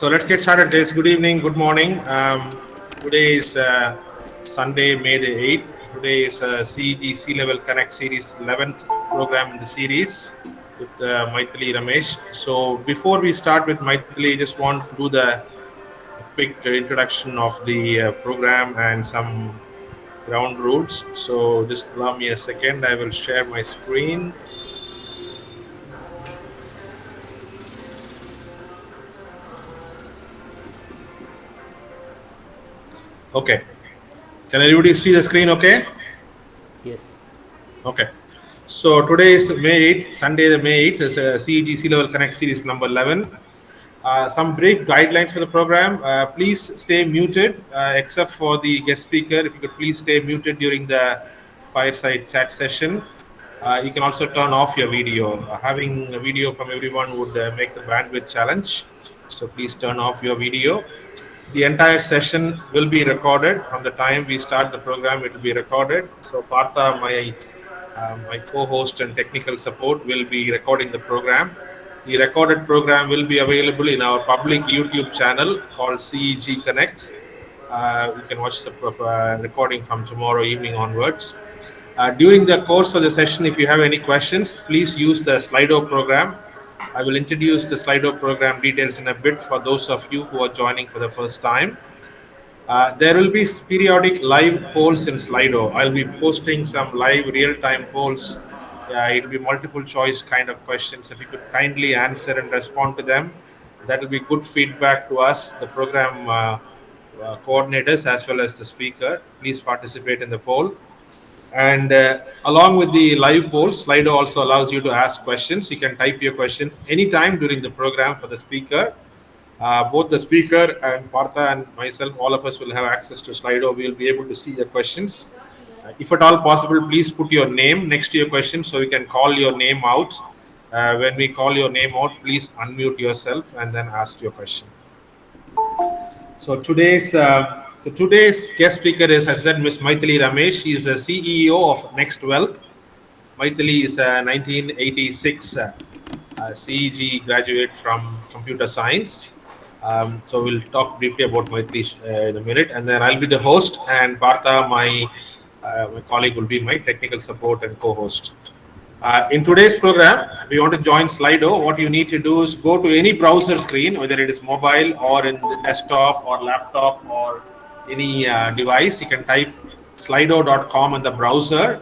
So let's get started, guys. Good evening, good morning. Today is Sunday, May the 8th. Today is CEG C-Level Connect Series 11th program in the series with Mythily Ramesh. So before we start with Mythily, I just want to do the quick introduction of the program and some ground rules. So just allow me a second. I will share my screen. Okay. Can everybody see the screen okay? Yes. Okay. So today is May 8th, Sunday the May 8th is CEG C-Level Connect Series number 11. Some brief guidelines for the program. Please stay muted except for the guest speaker. If you could please stay muted during the fireside chat session. You can also turn off your video. Having a video from everyone would make the bandwidth challenge. So please turn off your video. The entire session will be recorded. From the time we start the program, it will be recorded. So Partha, my co-host and technical support, will be recording the program. The recorded program will be available in our public YouTube channel called CEG Connect. You can watch the recording from tomorrow evening onwards. During the course of the session, if you have any questions, please use the Slido program. I will introduce the Slido program details in a bit for those of you who are joining for the first time. There will be periodic live polls in Slido. I'll be posting some live real-time polls. It will be multiple choice kind of questions. If you could kindly answer and respond to them, that will be good feedback to us, the program coordinators, as well as the speaker. Please participate in the poll. And along with the live polls, Slido also allows you to ask questions. You can type your questions anytime during the program for the speaker. Both the speaker and Partha and myself, all of us will have access to Slido. We will be able to see the questions. If at all possible, please put your name next to your question so we can call your name out. When we call your name out, please unmute yourself and then ask your question. So today's guest speaker is, as I said, Ms. Mythily Ramesh. She is the CEO of NextWealth. Mythily is a 1986 CEG graduate from computer science. So we'll talk briefly about Mythily in a minute, and then I'll be the host, and Partha, my colleague, will be my technical support and co-host. In today's program, if you want to join Slido, what you need to do is go to any browser screen, whether it is mobile or in the desktop or laptop or any device. You can type slido.com in the browser.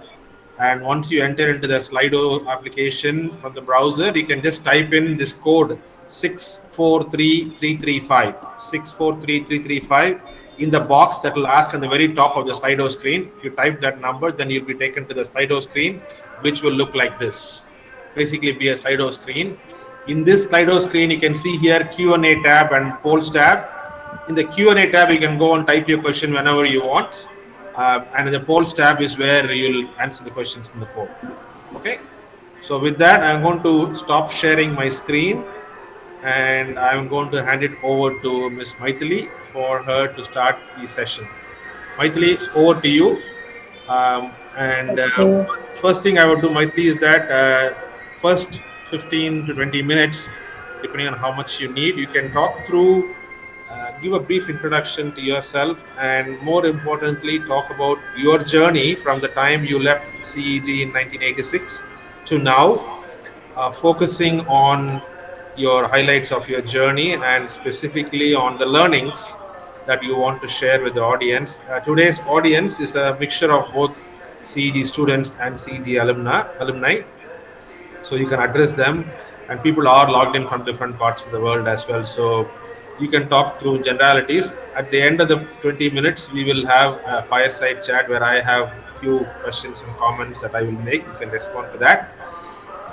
And once you enter into the Slido application from the browser, you can just type in this code 643335. 643335 in the box that will ask on the very top of the Slido screen. If you type that number, then you'll be taken to the Slido screen, which will look like this. Basically be a Slido screen. In this Slido screen, you can see here Q&A tab and polls tab. In the Q&A tab, you can go and type your question whenever you want. And in the polls tab is where you'll answer the questions in the poll. Okay. So with that, I'm going to stop sharing my screen and I'm going to hand it over to Ms. Mythily for her to start the session. Mythily, it's over to you. And Okay. first thing I would do, Mythily, is that first 15 to 20 minutes, depending on how much you need, you can talk through, give a brief introduction to yourself, and more importantly, talk about your journey from the time you left CEG in 1986 to now, focusing on your highlights of your journey and specifically on the learnings that you want to share with the audience. Today's audience is a mixture of both CEG students and CEG alumni. So you can address them, and people are logged in from different parts of the world as well. So you can talk through generalities. At the end of the 20 minutes, we will have a fireside chat where I have a few questions and comments that I will make. You can respond to that.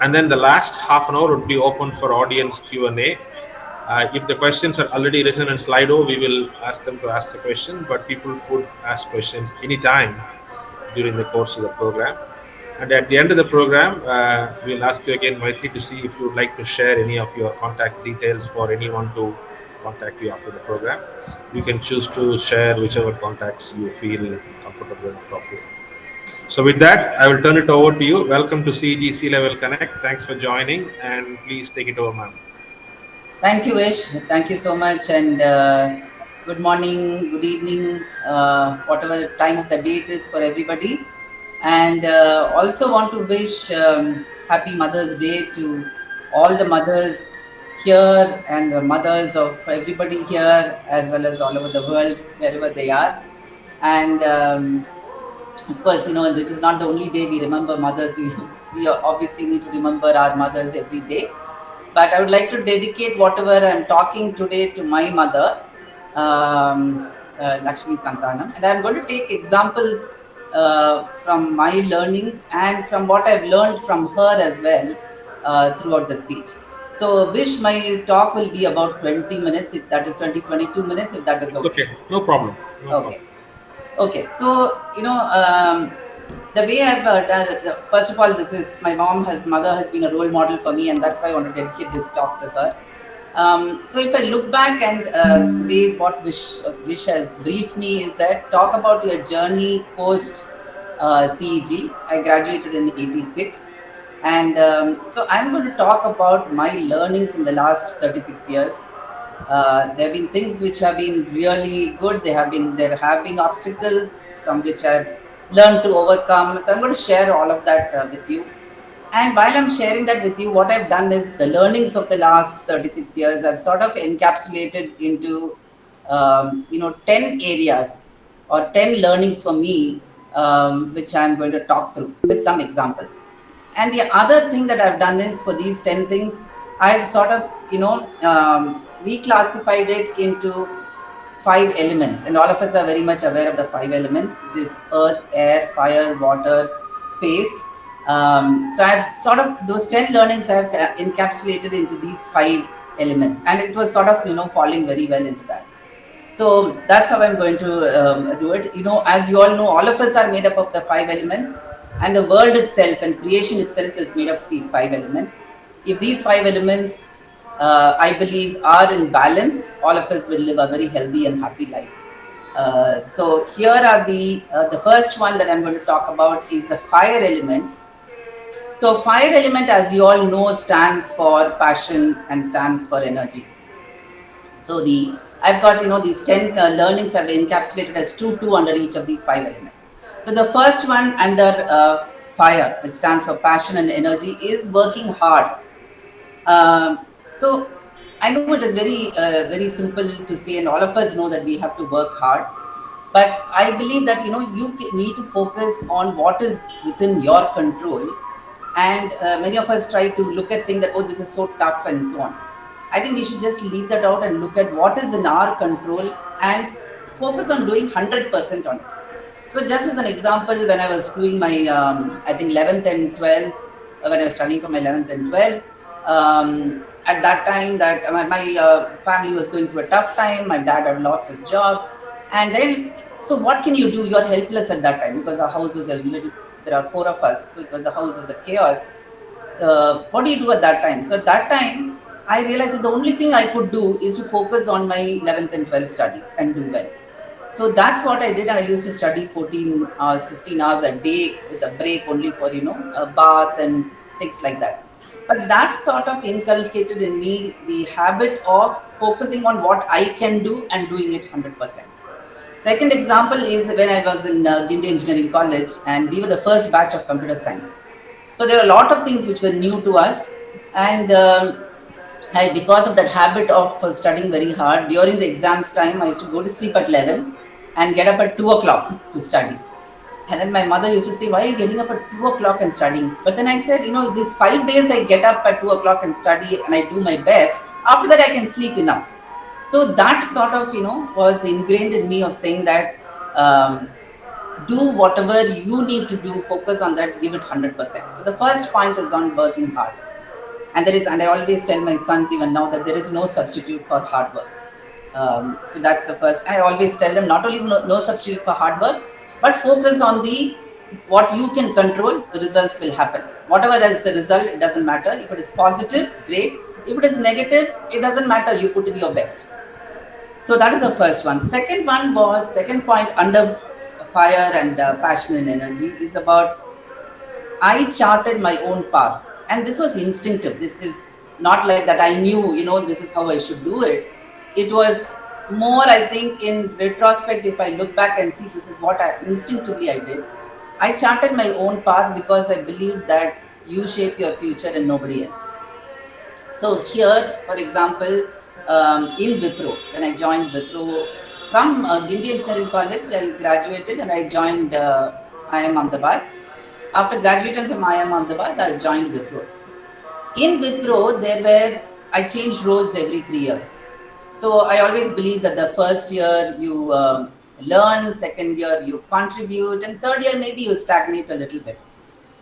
And then the last half an hour would be open for audience Q&A. If the questions are already written in Slido, we will ask them to ask the question, but people could ask questions anytime during the course of the program. And at the end of the program, we'll ask you again, Mythily, to see if you would like to share any of your contact details for anyone to contact you after the program. You can choose to share whichever contacts you feel comfortable talking. So with that, I will turn it over to you. Welcome to CEG C-Level Connect. Thanks for joining, and please take it over, ma'am. Thank you, Vish. Thank you so much. And good morning, good evening, whatever time of the day it is for everybody. And also want to wish Happy Mother's Day to all the mothers here and the mothers of everybody here, as well as all over the world, wherever they are. And of course, this is not the only day we remember mothers. We obviously need to remember our mothers every day. But I would like to dedicate whatever I'm talking today to my mother, Lakshmi Santanam. And I'm going to take examples from my learnings and from what I've learned from her as well throughout the speech. So, Wish, my talk will be about 20 minutes, if that is 22 minutes, if that is It's okay. okay. No problem. No problem. Okay. Okay, so the way I've done. First of all, this is my mother has been a role model for me, and that's why I want to dedicate this talk to her. So if I look back and the way what Wish has briefed me is that talk about your journey post CEG. I graduated in '86, and so I'm going to talk about my learnings in the last 36 years. There have been things which have been really good. There have been obstacles from which I've learned to overcome. So I'm going to share all of that with you. And while I'm sharing that with you, what I've done is the learnings of the last 36 years. I've sort of encapsulated into 10 areas or 10 learnings for me, which I'm going to talk through with some examples. And the other thing that I've done is for these 10 things, I've sort of, reclassified it into five elements. And all of us are very much aware of the five elements, which is earth, air, fire, water, space. So I've sort of, those 10 learnings I've encapsulated into these five elements. And it was sort of, falling very well into that. So that's how I'm going to do it. As you all know, all of us are made up of the five elements, and the world itself and creation itself is made up of these five elements. If these five elements, I believe, are in balance, all of us will live a very healthy and happy life. So here are the first one that I'm going to talk about is the fire element. So fire element, as you all know, stands for passion and stands for energy. So I've got these 10 learnings I've encapsulated as two under each of these five elements. So the first one under fire, which stands for passion and energy, is working hard. So I know it is very simple to say, and all of us know that we have to work hard. But I believe that you need to focus on what is within your control, and many of us try to look at saying that, oh, this is so tough and so on. I think we should just leave that out and look at what is in our control and focus on doing 100% on it. So just as an example, when I was doing my, I think 11th and 12th, when I was studying for my 11th and 12th, at that time that my family was going through a tough time, my dad had lost his job. And then, so what can you do? You're helpless at that time because the house was a little, there are four of us, so the house was a chaos. What do you do at that time? So at that time, I realized that the only thing I could do is to focus on my 11th and 12th studies and do well. So that's what I did. And I used to study 14 hours, 15 hours a day with a break only for, a bath and things like that. But that sort of inculcated in me the habit of focusing on what I can do and doing it 100%. Second example is when I was in Guindy Engineering College, and we were the first batch of computer science. So there are a lot of things which were new to us. And because of that habit of studying very hard, during the exams time, I used to go to sleep at 11 and get up at 2 o'clock to study. And then my mother used to say, why are you getting up at 2 o'clock and studying? But then I said, these 5 days I get up at 2 o'clock and study and I do my best. After that, I can sleep enough. So that sort of, was ingrained in me of saying that do whatever you need to do, focus on that, give it 100%. So the first point is on working hard. And I always tell my sons even now that there is no substitute for hard work. So that's the first. I always tell them not only no substitute for hard work, but focus on the what you can control. The results will happen. Whatever is the result, it doesn't matter. If it is positive, great. If it is negative, it doesn't matter. You put in your best. So that is the first one. Second point under fire and passion and energy is about I charted my own path, and this was instinctive. This is Not like that I knew, this is how I should do it. It was more, I think, in retrospect, if I look back and see, this is what I instinctively I did. I charted my own path because I believed that you shape your future and nobody else. So here, for example, in Wipro, when I joined Wipro from Guindy Engineering College, I graduated and I joined IIM Ahmedabad. After graduating from IIM Ahmedabad, I joined Wipro. In Wipro, I changed roles every 3 years. So I always believe that the first year you learn, second year you contribute, and third year maybe you stagnate a little bit.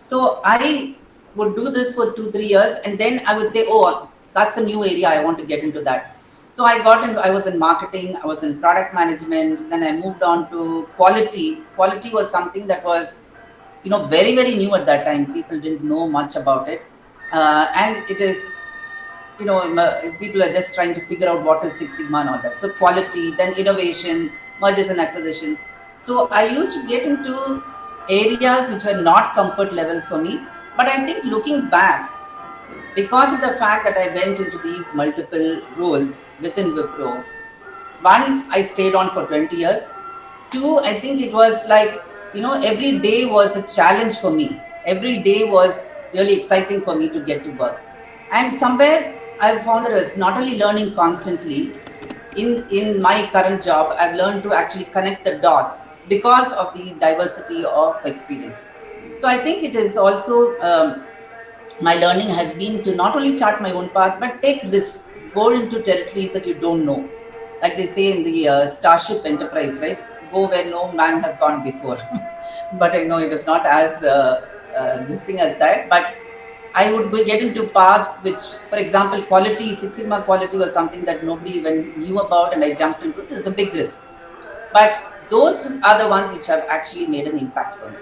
So I would do this for 2, 3 years, and then I would say, oh, that's a new area, I want to get into that. So I was in marketing, I was in product management, then I moved on to quality. Quality was something that was, very, very new at that time. People didn't know much about it. And it is, people are just trying to figure out what is Six Sigma and all that. So quality, then innovation, mergers and acquisitions. So I used to get into areas which were not comfort levels for me. But I think looking back, because of the fact that I went into these multiple roles within Wipro, one, I stayed on for 20 years. Two, I think it was like, every day was a challenge for me. Every day was really exciting for me to get to work. And somewhere I found that I was not only learning constantly, in my current job, I've learned to actually connect the dots because of the diversity of experience. So I think it is also, my learning has been to not only chart my own path, but take risks, go into territories that you don't know. Like they say in the Starship Enterprise, right? Go where no man has gone before. But I know it is not as this thing as that. But I would get into paths which, for example, quality, Six Sigma quality was something that nobody even knew about, and I jumped into it. It is a big risk. But those are the ones which have actually made an impact for me.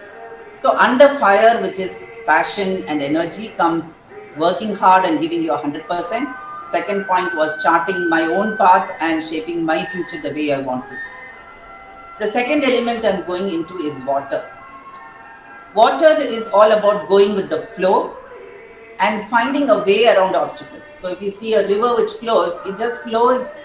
So under fire, which is passion and energy, comes working hard and giving you 100%. Second point was charting my own path and shaping my future the way I want to. The second element I'm going into is water. Water is all about going with the flow and finding a way around obstacles. So if you see a river which flows, it just flows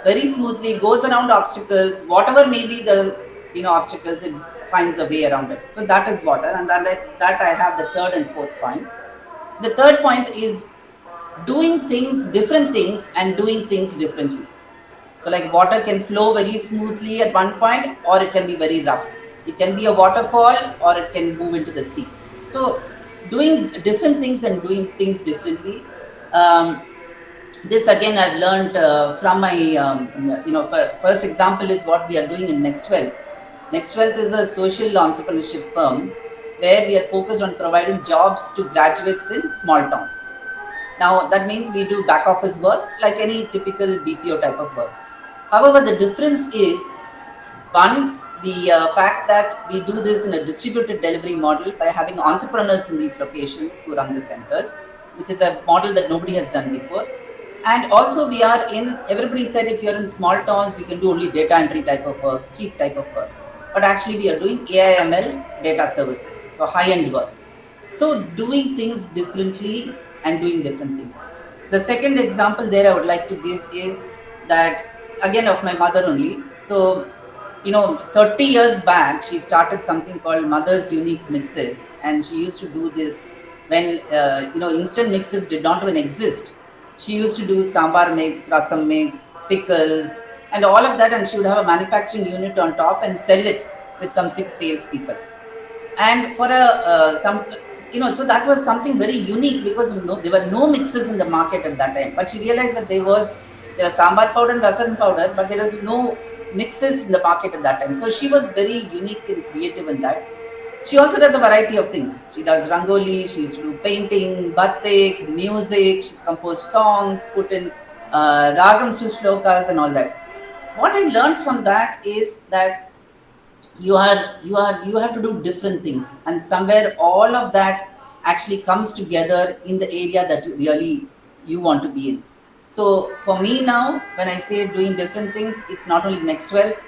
very smoothly, goes around obstacles, whatever may be the obstacles, it finds a way around it. So that is water, and that I have the third and fourth point. The third point is doing things, different things, and doing things differently. So like water can flow very smoothly at one point, or it can be very rough. It can be a waterfall, or it can move into the sea. So doing different things and doing things differently. This again I've learned from my, first example is what we are doing in NextWealth. NextWealth is a social entrepreneurship firm where we are focused on providing jobs to graduates in small towns. Now, that means we do back office work like any typical BPO type of work. However, the difference is, one, the fact that we do this in a distributed delivery model by having entrepreneurs in these locations who run the centers, which is a model that nobody has done before. And also we are in, everybody said if you're in small towns, you can do only data entry type of work, cheap type of work. But actually we are doing AIML data services, so high-end work. So doing things differently and doing different things. The second example there I would like to give is that, again, of my mother only. So, 30 years back, she started something called Mother's Unique Mixes. And she used to do this when, instant mixes did not even exist. She used to do sambar mix, rasam mix, pickles, and all of that. And she would have a manufacturing unit on top and sell it with some 6 salespeople. And for so that was something very unique because there were no mixes in the market at that time. But she realized that there was sambar powder and rasam powder, but there was no mixes in the market at that time. So she was very unique and creative in that. She also does a variety of things. She does rangoli, she used to do painting, batik, music, she's composed songs, put in ragams to shlokas and all that. What I learned from that is that you have to do different things, and somewhere all of that actually comes together in the area that you want to be in. So for me now, when I say doing different things, it's not only NextWealth.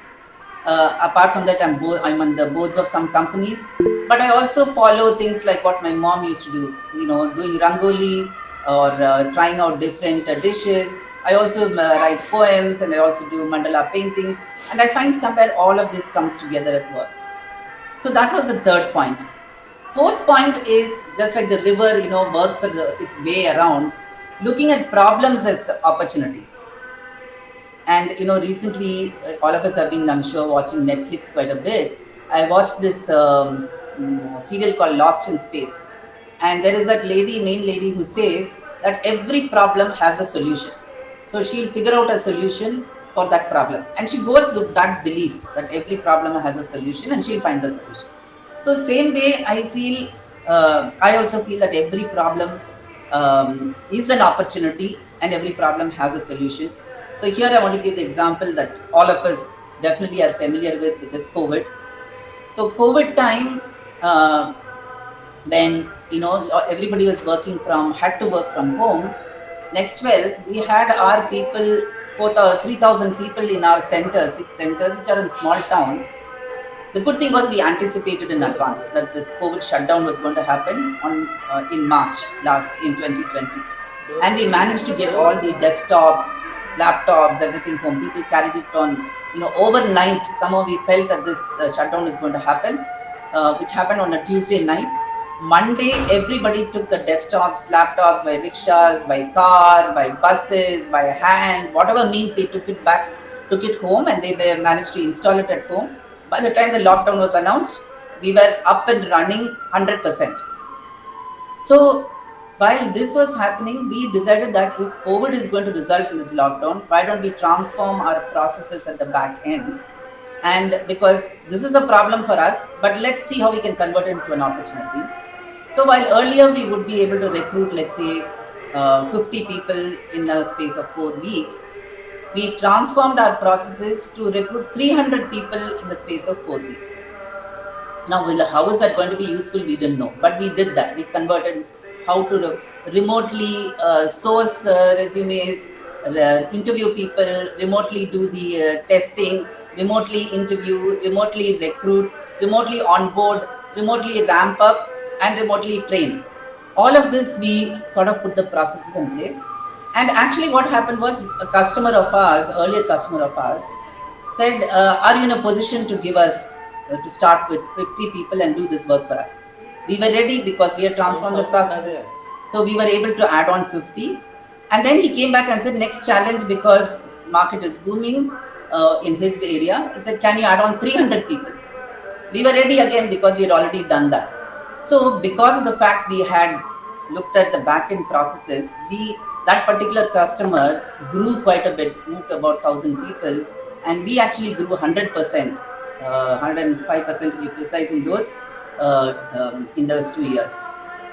Apart from that, I'm on the boards of some companies, but I also follow things like what my mom used to do, doing rangoli, or trying out different dishes. I also write poems, and I also do mandala paintings. And I find somewhere all of this comes together at work. So that was the third point. Fourth point is just like the river, works its way around, looking at problems as opportunities. And recently, all of us have been, I'm sure, watching Netflix quite a bit. I watched this serial called Lost in Space, and there is that lady, main lady, who says that every problem has a solution. So she'll figure out a solution for that problem, and she goes with that belief that every problem has a solution, and she'll find the solution. So same way, I also feel that every problem is an opportunity, and every problem has a solution. So here I want to give the example that all of us definitely are familiar with, which is COVID. So COVID time, when everybody was had to work from home. NextWealth, we had our people, 3,000 people in our centers, 6 centers, which are in small towns. The good thing was we anticipated in advance that this COVID shutdown was going to happen in March in 2020, and we managed to get all the desktops, laptops, everything home. People carried it on, overnight. Somehow we felt that this shutdown is going to happen, which happened on a Tuesday night. Monday, everybody took the desktops, laptops by rickshaws, by car, by buses, by hand, whatever means they took it home, and they managed to install it at home. By the time the lockdown was announced, we were up and running 100%. So while this was happening, we decided that if COVID is going to result in this lockdown, why don't we transform our processes at the back end? And because this is a problem for us, but let's see how we can convert it into an opportunity. So while earlier we would be able to recruit, let's say, 50 people in the space of 4 weeks, we transformed our processes to recruit 300 people in the space of 4 weeks. Now, how is that going to be useful? We didn't know, but we did that. We converted how to remotely source resumes, interview people, remotely do the testing, remotely interview, remotely recruit, remotely onboard, remotely ramp up, and remotely train. All of this, we sort of put the processes in place. And actually what happened was, a customer of ours, earlier customer of ours, said, are you in a position to give us, to start with 50 people and do this work for us? We were ready because we had transformed the processes. So we were able to add on 50. And then he came back and said, next challenge, because market is booming in his area, he said, can you add on 300 people? We were ready again because we had already done that. So because of the fact we had looked at the back-end processes, that particular customer grew quite a bit, moved about 1,000 people, and we actually grew 100%, 105% to be precise, in those 2 years.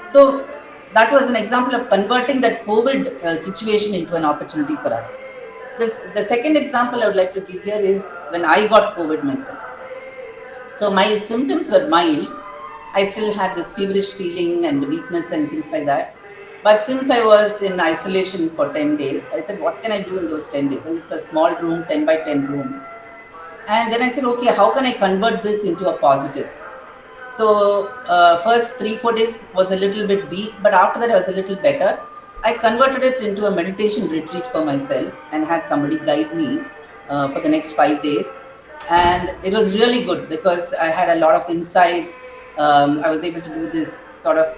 So that was an example of converting that COVID situation into an opportunity for us. The second example I would like to give here is when I got COVID myself. So my symptoms were mild. I still had this feverish feeling and weakness and things like that. But since I was in isolation for 10 days, I said, what can I do in those 10 days? And it's a small room, 10 by 10 room. And then I said, okay, how can I convert this into a positive? So first 3-4 days was a little bit weak, but after that I was a little better. I converted it into a meditation retreat for myself and had somebody guide me for the next 5 days. And it was really good because I had a lot of insights. I was able to do this sort of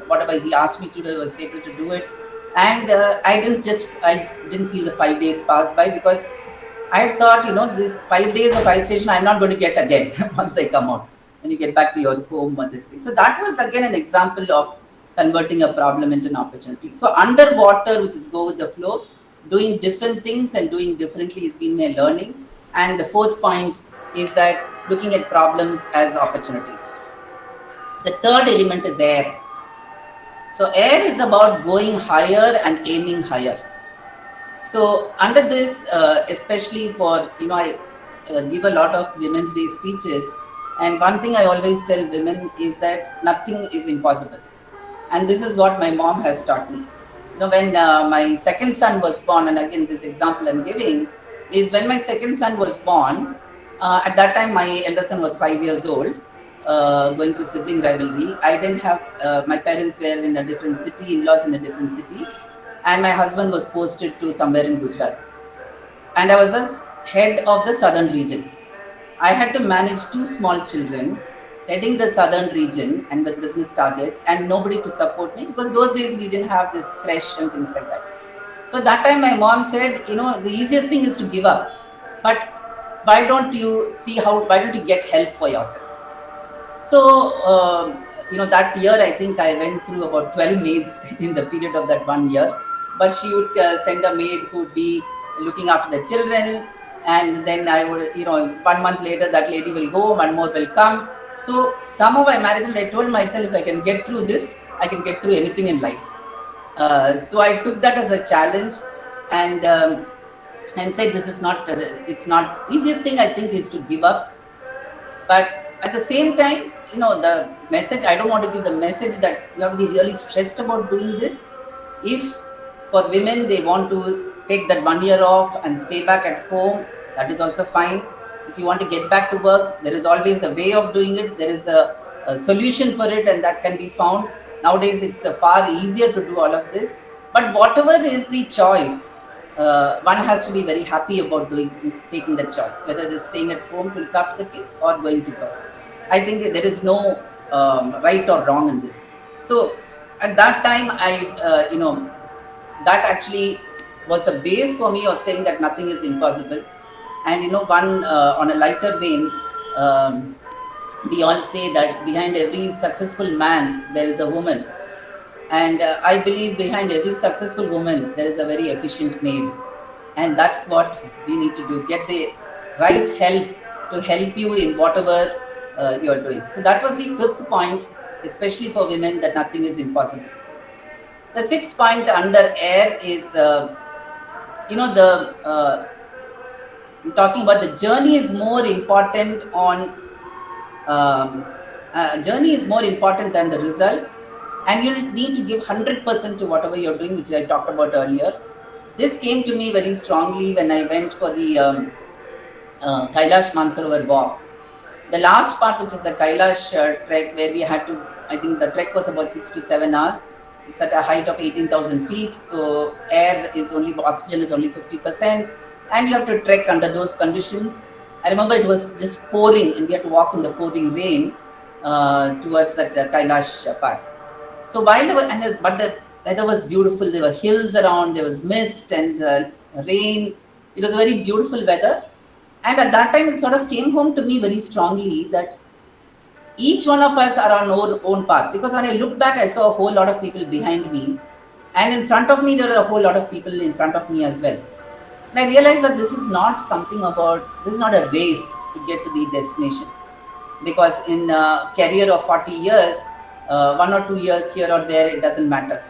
whatever he asked me to do, I was able to do it. And I didn't feel the 5 days pass by, because I thought, this 5 days of isolation, I'm not going to get again once I come out and you get back to your home or this thing. So that was again an example of converting a problem into an opportunity. So underwater, which is go with the flow, doing different things and doing differently has been my learning. And the fourth point is that looking at problems as opportunities. The third element is air. So air is about going higher and aiming higher. So under this, especially for, I give a lot of Women's Day speeches. And one thing I always tell women is that nothing is impossible. And this is what my mom has taught me. When my second son was born, and again, this example I'm giving is when my second son was born, at that time, my elder son was 5 years old. going through sibling rivalry. I didn't have, my parents were in a different city, in-laws in a different city, and my husband was posted to somewhere in Gujarat. And I was as head of the southern region. I had to manage two small children, heading the southern region and with business targets, and nobody to support me because those days we didn't have this creche and things like that. So that time my mom said, the easiest thing is to give up, but why don't you see how? Why don't you get help for yourself? So, that year I think I went through about 12 maids in the period of that 1 year. But she would send a maid who would be looking after the children, and then I would, 1 month later, that lady will go, one more will come. So somehow I managed, and I told myself, if I can get through this, I can get through anything in life. So I took that as a challenge, and and said, this is not, it's not easiest thing I think is to give up. But at the same time, the message, I don't want to give the message that you have to be really stressed about doing this. If for women they want to take that 1 year off and stay back at home, that is also fine. If you want to get back to work, there is always a way of doing it. There is a solution for it, and that can be found. Nowadays it's far easier to do all of this. But whatever is the choice, one has to be very happy about taking that choice, whether it is staying at home to look after the kids or going to work. I think there is no right or wrong in this. So at that time, that actually was a base for me of saying that nothing is impossible. And one on a lighter vein, we all say that behind every successful man there is a woman, and I believe behind every successful woman there is a very efficient maid. And that's what we need to do, get the right help to help you in whatever you're doing. So that was the fifth point, especially for women, that nothing is impossible. The sixth point under air is, the talking about the journey is more important journey is more important than the result, and you need to give 100% to whatever you're doing, which I talked about earlier. This came to me very strongly when I went for the Kailash Mansarovar walk. The last part, which is the Kailash trek, where we had to, I think the trek was about 6 to 7 hours. It's at a height of 18,000 feet. So oxygen is only 50%. And you have to trek under those conditions. I remember it was just pouring, and we had to walk in the pouring rain towards that Kailash part. So but the weather was beautiful. There were hills around, there was mist and rain. It was a very beautiful weather. And at that time, it sort of came home to me very strongly that each one of us are on our own path. Because when I looked back, I saw a whole lot of people behind me. And in front of me, there were a whole lot of people in front of me as well. And I realized that this is not a race to get to the destination. Because in a career of 40 years, 1 or 2 years here or there, it doesn't matter.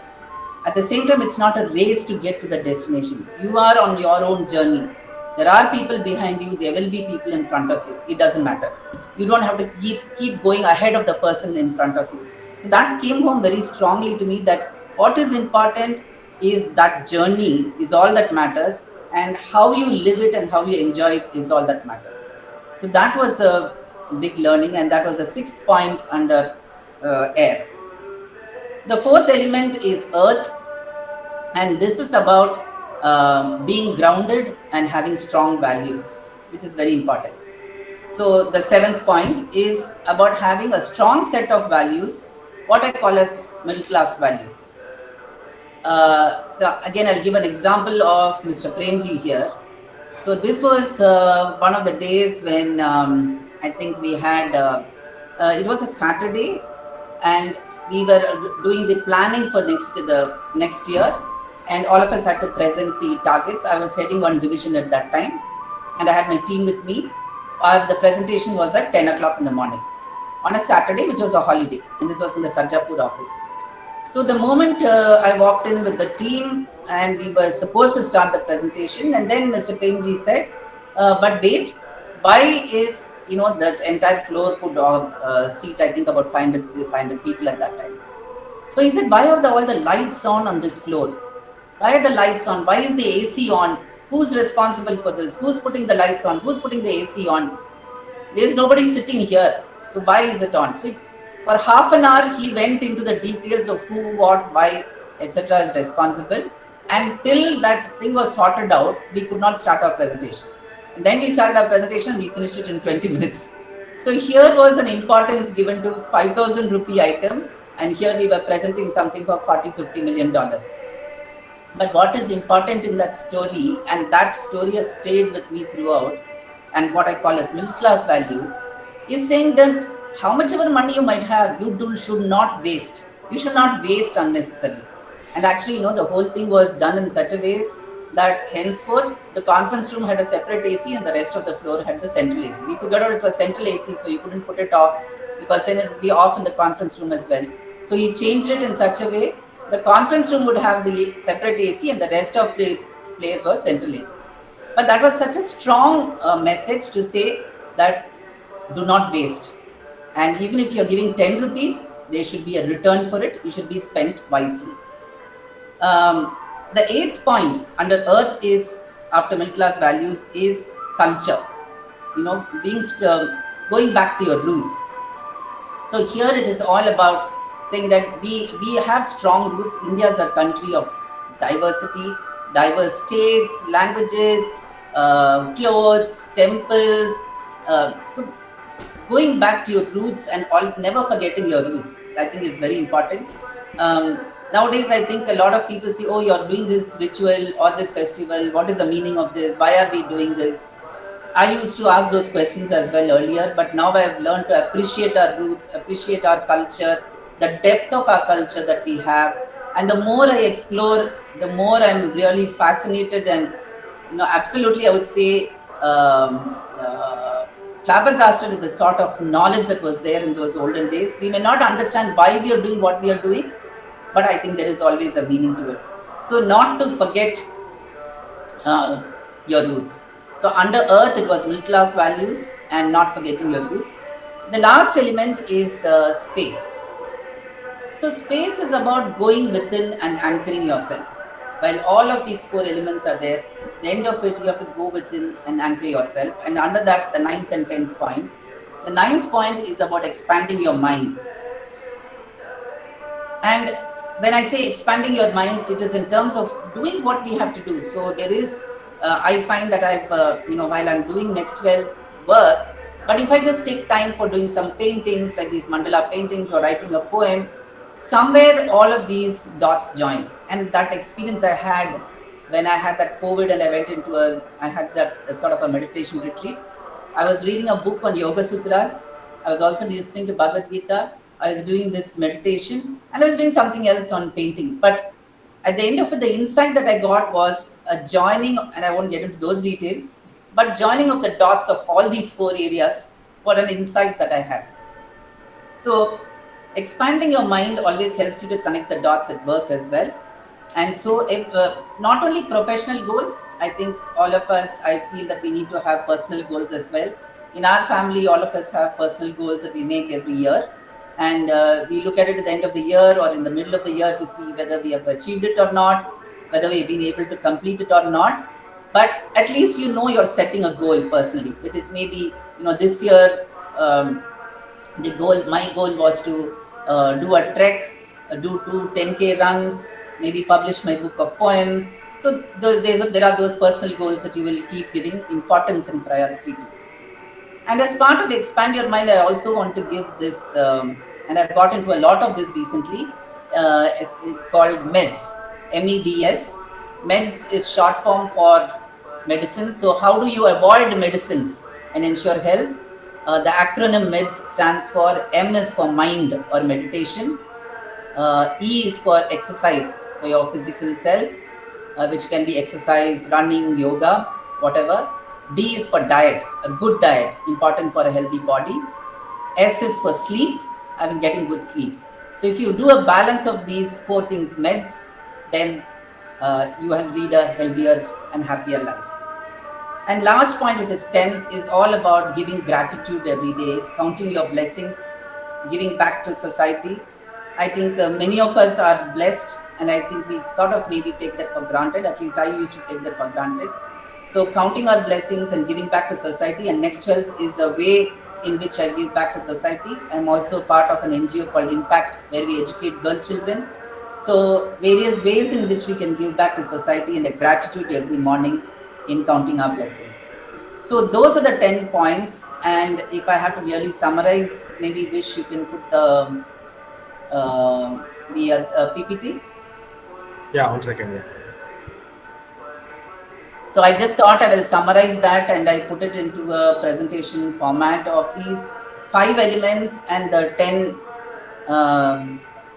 At the same time, it's not a race to get to the destination. You are on your own journey. There are people behind you. There will be people in front of you. It doesn't matter. You don't have to keep going ahead of the person in front of you. So that came home very strongly to me, that what is important is that journey is all that matters, and how you live it and how you enjoy it is all that matters. So that was a big learning, and that was the sixth point under air. The fourth element is earth, and this is about being grounded and having strong values, which is very important. So the seventh point is about having a strong set of values, what I call as middle class values. So again, I'll give an example of Mr. Premji here. So this was one of the days when I think we had, it was a Saturday, and we were doing the planning for the next year, and all of us had to present the targets. I was heading one division at that time, and I had my team with me. The presentation was at 10 o'clock in the morning on a Saturday, which was a holiday, and this was in the Sarjapur office. So the moment I walked in with the team, and we were supposed to start the presentation, and then Mr. Premji said, but wait, why is, that entire floor could seat, I think about 500 people at that time. So he said, why are all the lights on this floor? Why are the lights on? Why is the AC on? Who's responsible for this? Who's putting the lights on? Who's putting the AC on? There's nobody sitting here. So why is it on? So for half an hour, he went into the details of who, what, why, etc. is responsible. Until that thing was sorted out, we could not start our presentation. And then we started our presentation and we finished it in 20 minutes. So here was an importance given to 5,000 rupee item, and here we were presenting something for 40-50 million dollars. But what is important in that story, and that story has stayed with me throughout, and what I call as middle class values, is saying that how much ever money you might have, should not waste. You should not waste unnecessarily. And actually, the whole thing was done in such a way that henceforth the conference room had a separate AC and the rest of the floor had the central AC. We figured out it was central AC, so you couldn't put it off because then it would be off in the conference room as well. So he changed it in such a way the conference room would have the separate AC and the rest of the place was central AC. But that was such a strong message to say that do not waste. And even if you're giving 10 rupees, there should be a return for it. It should be spent wisely. The eighth point under earth is, after middle class values, is culture. Being going back to your roots. So here it is all about saying that we have strong roots. India is a country of diversity, diverse states, languages, clothes, temples. So going back to your roots and never forgetting your roots, I think is very important. Nowadays, I think a lot of people say, oh, you're doing this ritual or this festival. What is the meaning of this? Why are we doing this? I used to ask those questions as well earlier, but now I have learned to appreciate our roots, appreciate our culture, the depth of our culture that we have. And the more I explore, the more I'm really fascinated and, absolutely, I would say, flabbergasted with the sort of knowledge that was there in those olden days. We may not understand why we are doing what we are doing, but I think there is always a meaning to it. So not to forget your roots. So under earth, it was middle class values and not forgetting your roots. The last element is space. So space is about going within and anchoring yourself. While all of these four elements are there, the end of it, you have to go within and anchor yourself. And under that, the ninth and 10th point. The ninth point is about expanding your mind. And when I say expanding your mind, it is in terms of doing what we have to do. So there is, I find that I've, while I'm doing NextWealth work, but if I just take time for doing some paintings, like these mandala paintings or writing a poem, somewhere all of these dots join. And that experience I had when I had that COVID and I had that sort of a meditation retreat. I was reading a book on Yoga Sutras. I was also listening to Bhagavad Gita. I was doing this meditation and I was doing something else on painting. But at the end of it, the insight that I got was a joining, and I won't get into those details, but joining of the dots of all these four areas for an insight that I had. So expanding your mind always helps you to connect the dots at work as well. And so if, not only professional goals, I think all of us, I feel that we need to have personal goals as well. In our family, all of us have personal goals that we make every year. And we look at it at the end of the year or in the middle of the year to see whether we have achieved it or not, whether we've been able to complete it or not. But at least you're setting a goal personally, which is maybe, this year, my goal was to do a trek, do 2 10K runs, maybe publish my book of poems. So there are those personal goals that you will keep giving importance and priority to. And as part of Expand Your Mind, I also want to give this, and I've got into a lot of this recently. It's called MEDS, MEDS. MEDS is short form for medicine. So how do you avoid medicines and ensure health? The acronym MEDS stands for M is for mind or meditation. E is for exercise for your physical self, which can be exercise, running, yoga, whatever. D is for diet, a good diet, important for a healthy body. S is for sleep, getting good sleep. So if you do a balance of these four things, MEDS, then you will lead a healthier and happier life. And last point, which is 10th, is all about giving gratitude every day, counting your blessings, giving back to society. I think many of us are blessed, and I think we sort of maybe take that for granted. At least I used to take that for granted. So counting our blessings and giving back to society, and NextWealth is a way in which I give back to society. I'm also part of an NGO called Impact, where we educate girl children. So various ways in which we can give back to society, and a gratitude every morning in counting our blessings. So those are the 10 points. And if I have to really summarize, maybe Wish you can put uh, the PPT. Yeah, 1 second. Yeah. So I just thought I will summarize that, and I put it into a presentation format of these 5 elements and the 10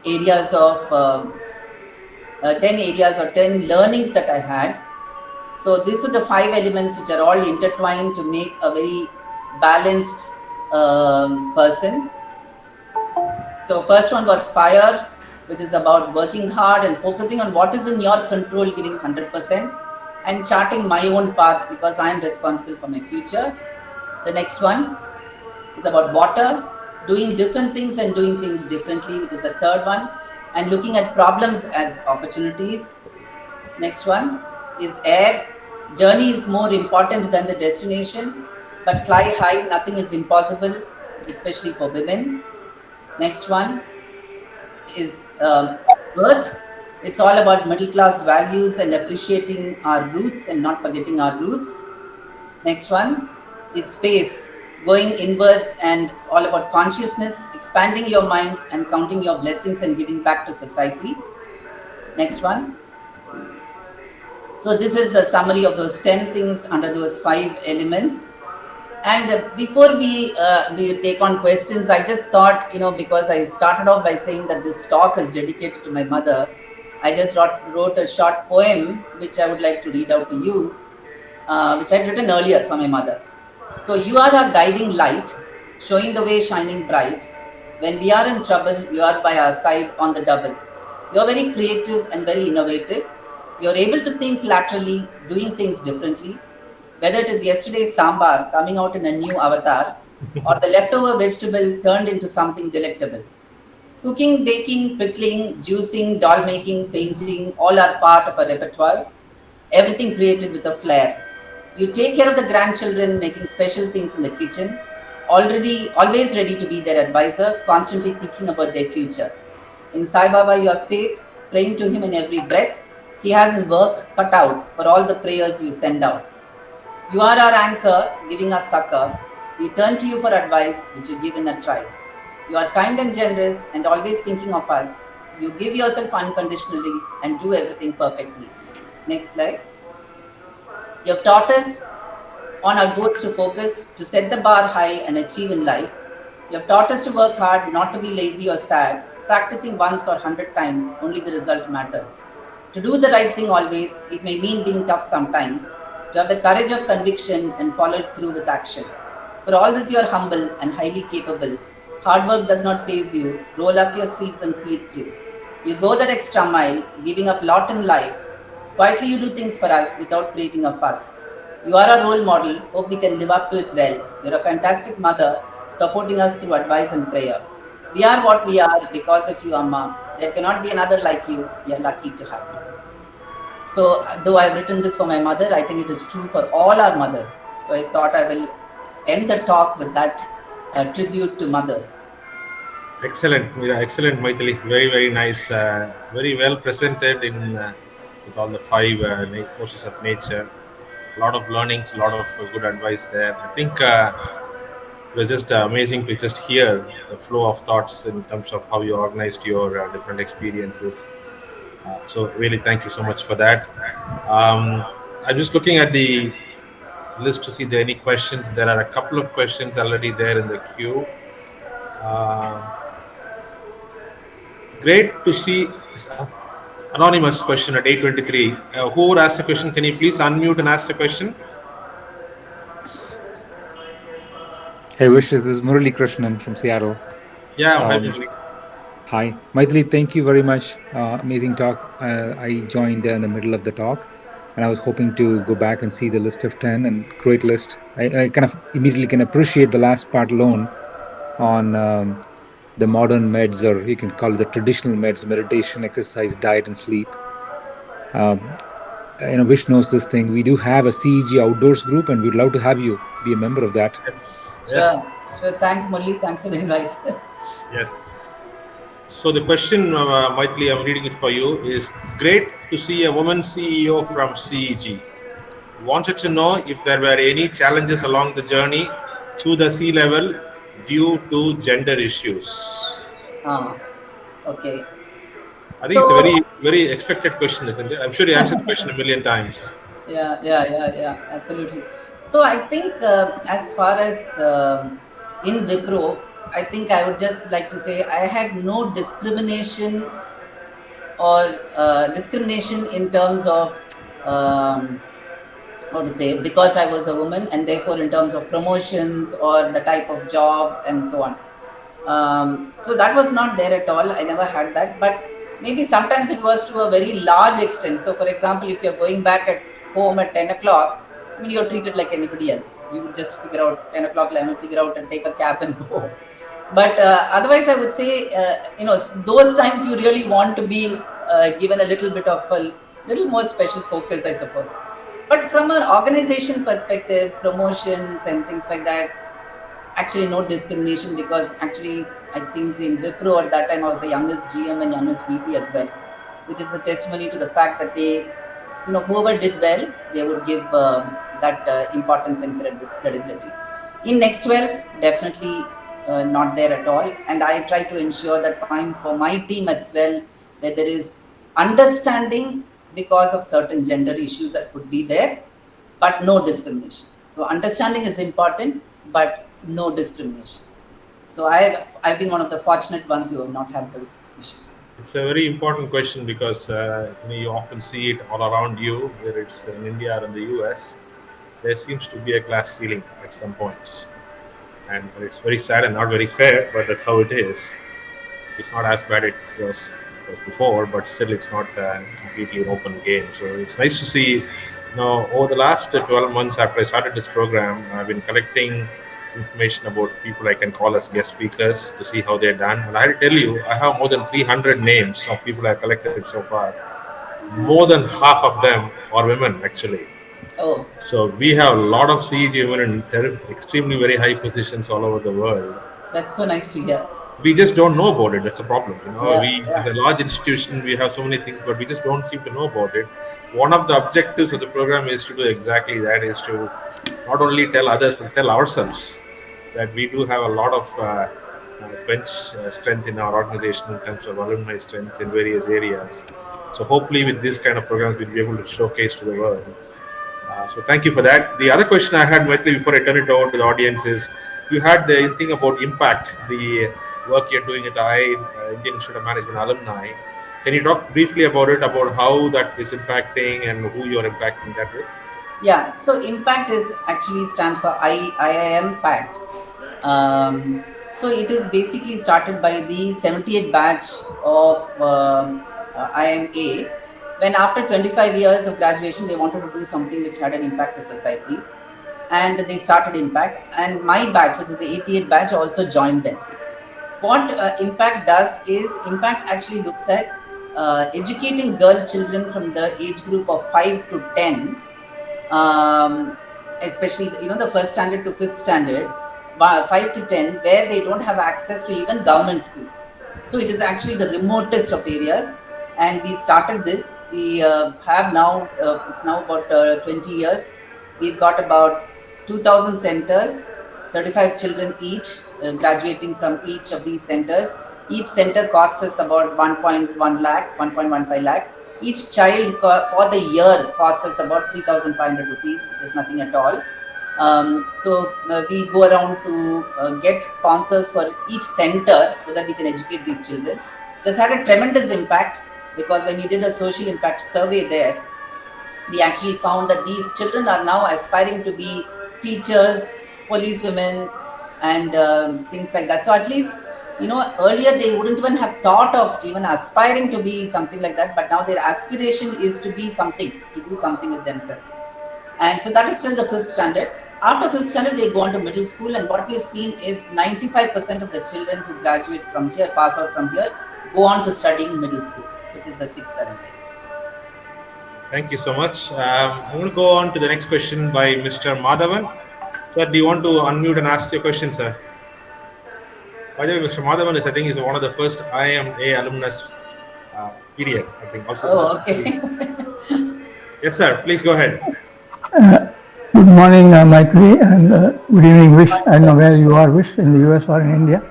areas of 10 areas or 10 learnings that I had. So these are the 5 elements which are all intertwined to make a very balanced person. So first one was fire, which is about working hard and focusing on what is in your control, giving 100%, and charting my own path because I am responsible for my future. The next one is about water, doing different things and doing things differently, which is the third one, and looking at problems as opportunities. Next one is air. Journey is more important than the destination, but fly high, nothing is impossible, especially for women. Next one is earth. It's all about middle class values and appreciating our roots and not forgetting our roots. Next one is space, going inwards and all about consciousness, expanding your mind and counting your blessings and giving back to society. Next one. So this is the summary of those 10 things under those 5 elements. And before we take on questions, I just thought, because I started off by saying that this talk is dedicated to my mother, I just wrote a short poem which I would like to read out to you, which I'd written earlier for my mother. So you are a guiding light, showing the way shining bright. When we are in trouble, you are by our side on the double. You are very creative and very innovative. You are able to think laterally, doing things differently. Whether it is yesterday's sambar coming out in a new avatar, or the leftover vegetable turned into something delectable. Cooking, baking, pickling, juicing, doll making, painting, all are part of a repertoire. Everything created with a flair. You take care of the grandchildren, making special things in the kitchen, always ready to be their advisor, constantly thinking about their future. In Sai Baba, you have faith, praying to him in every breath. He has his work cut out for all the prayers you send out. You are our anchor, giving us succor. We turn to you for advice, which you give in a trice. You are kind and generous and always thinking of us. You give yourself unconditionally and do everything perfectly. Next slide. You have taught us on our goals to focus, to set the bar high and achieve in life. You have taught us to work hard, not to be lazy or sad, practicing once or 100 times, only the result matters. To do the right thing always, it may mean being tough sometimes, to have the courage of conviction and follow it through with action. For all this, you are humble and highly capable. Hard work does not faze you. Roll up your sleeves and see it through. You go that extra mile, giving up lot in life. Quietly, you do things for us without creating a fuss. You are a role model. Hope we can live up to it well. You're a fantastic mother, supporting us through advice and prayer. We are what we are because of you, Amma. There cannot be another like you. We are lucky to have you. So, though I've written this for my mother, I think it is true for all our mothers. So, I thought I will end the talk with that tribute to mothers. Excellent, excellent, Mythily. Very, very nice. Very well presented in with all the five forces of nature. A lot of learnings, a lot of good advice there. I think it was just amazing to just hear the flow of thoughts in terms of how you organized your different experiences. So really, thank you so much for that. I'm just looking at the list to see if there are any questions. There are a couple of questions already there in the queue. Uh, Great to see anonymous question at 8:23. Who would ask the question? Can you please unmute and ask the question? Hey, Wish, this is Murali Krishnan from Seattle. Yeah, Hi. Mythily, thank you very much. Amazing talk. I joined in the middle of the talk, and I was hoping to go back and see the list of 10, and great list. I kind of immediately can appreciate the last part alone on the modern meds, or you can call it the traditional meds: meditation, exercise, diet, and sleep. Vish knows this thing. We do have a CEG outdoors group, and we'd love to have you be a member of that. Yes, Sure, yes, sure. Thanks, Murli. Thanks for the invite. yes. So the question, Mythily, I'm reading it for you, is great to see a woman CEO from CEG. Wanted to know if there were any challenges along the journey to the C level due to gender issues. Ah, okay. I think it's a So, very expected question, isn't it? I'm sure you answered the question a million times. yeah, absolutely. So I think as far as in Wipro, I think I would just like to say I had no discrimination or discrimination in terms of how to say, because I was a woman, and therefore in terms of promotions or the type of job and so on. So that was not there at all. I never had that, but maybe sometimes it was to a very large extent. So, for example, if you're going back at home at 10 o'clock, I mean, you're treated like anybody else. You would just figure out 10 o'clock, 11, figure out and take a cab and go. But otherwise, I would say, those times you really want to be given a little bit of a little more special focus, I suppose. But from an organization perspective, promotions and things like that, actually no discrimination, because actually I think in Wipro at that time I was the youngest GM and youngest VP as well, which is a testimony to the fact that they, whoever did well, they would give that importance and credibility. In NextWealth, definitely not there at all. And I try to ensure that fine for my team as well, that there is understanding because of certain gender issues that could be there, but no discrimination. So understanding is important, but no discrimination. So I've been one of the fortunate ones who have not had those issues. It's a very important question because you often see it all around you, whether it's in India or in the US. There seems to be a glass ceiling at some points, and it's very sad and not very fair, but that's how it is. It's not as bad it was before, but still it's not completely an open game. So it's nice to see. Over the last 12 months after I started this program, I've been collecting information about people I can call as guest speakers to see how they're done. And I tell you, I have more than 300 names of people I've collected so far. More than half of them are women, actually. Oh, So we have a lot of CEG women in extremely very high positions all over the world. that's so nice to hear. We just don't know about it. That's a problem. Yeah, We yeah. as a large institution, we have so many things, but we just don't seem to know about it. One of the objectives of the program is to do exactly that: is to not only tell others but tell ourselves that we do have a lot of bench strength in our organization in terms of alumni strength in various areas. So hopefully, with this kind of programs, we'll be able to showcase to the world. So thank you for that. The other question I had, Mythily, before I turn it over to the audience is, you had the thing about impact, the work you're doing at the Indian Institute of Management alumni. Can you talk briefly about it, about how that is impacting and who you're impacting that with? Yeah. So impact is actually stands for IIM Pact. So it is basically started by the 78th batch of IMA, when after 25 years of graduation they wanted to do something which had an impact to society, and they started Impact. And my batch, which is the 88th batch, also joined them. What Impact does is Impact actually looks at educating girl children from the age group of 5 to 10, especially the first standard to fifth standard, 5 to 10, where they don't have access to even government schools. So it is actually the remotest of areas, and we started this. We have now it's now about 20 years. We've got about 2,000 centers, 35 children each graduating from each of these centers. Each center costs us about 1.1 lakh, 1.15 lakh. Each child for the year costs us about 3,500 rupees, which is nothing at all. So we go around to get sponsors for each center so that we can educate these children. It has had a tremendous impact, because when we did a social impact survey there, we actually found that these children are now aspiring to be teachers, police women, and things like that. So at least, earlier they wouldn't even have thought of even aspiring to be something like that, but now their aspiration is to be something, to do something with themselves. And so that is still the fifth standard. After fifth standard, they go on to middle school, and what we have seen is 95% of the children who graduate from here, pass out from here, go on to studying middle school, which is the sixth, seventh, eighth. Thank you so much. I'm going to go on to the next question by Mr. Madhavan. Sir, do you want to unmute and ask your question, sir? By the way, Mr. Madhavan is, I think, is one of the first IIMA alumnus period. I think also first. Oh, okay. Yes, sir. Please go ahead. Good morning, Mythily, and good evening, Wish. I Morning, don't know sir. where you are, Wish, in the US or in India.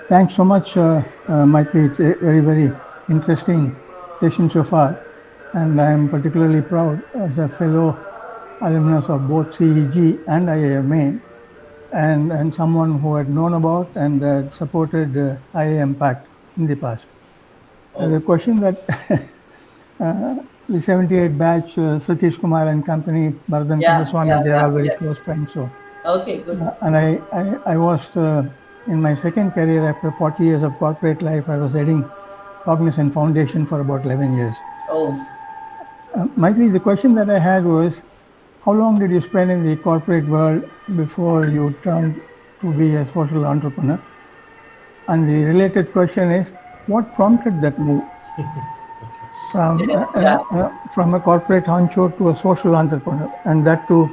Thanks so much, Mythily. It's a very, very interesting session so far, and I am particularly proud as a fellow alumnus of both CEG and IIMA, and someone who had known about and supported IIM Pact in the past. The Oh, question that the 78 batch, Satish Kumar and company, Bharadhan yeah, Kandaswamy, yeah, they are yeah, all very yes. close friends. So, Okay, good. and I was in my second career after 40 years of corporate life, I was heading Cognizant Foundation for about 11 years. Oh, Mythili, the question that I had was, how long did you spend in the corporate world before you turned to be a social entrepreneur? And the related question is, what prompted that move yeah, from a corporate honcho to a social entrepreneur, and that to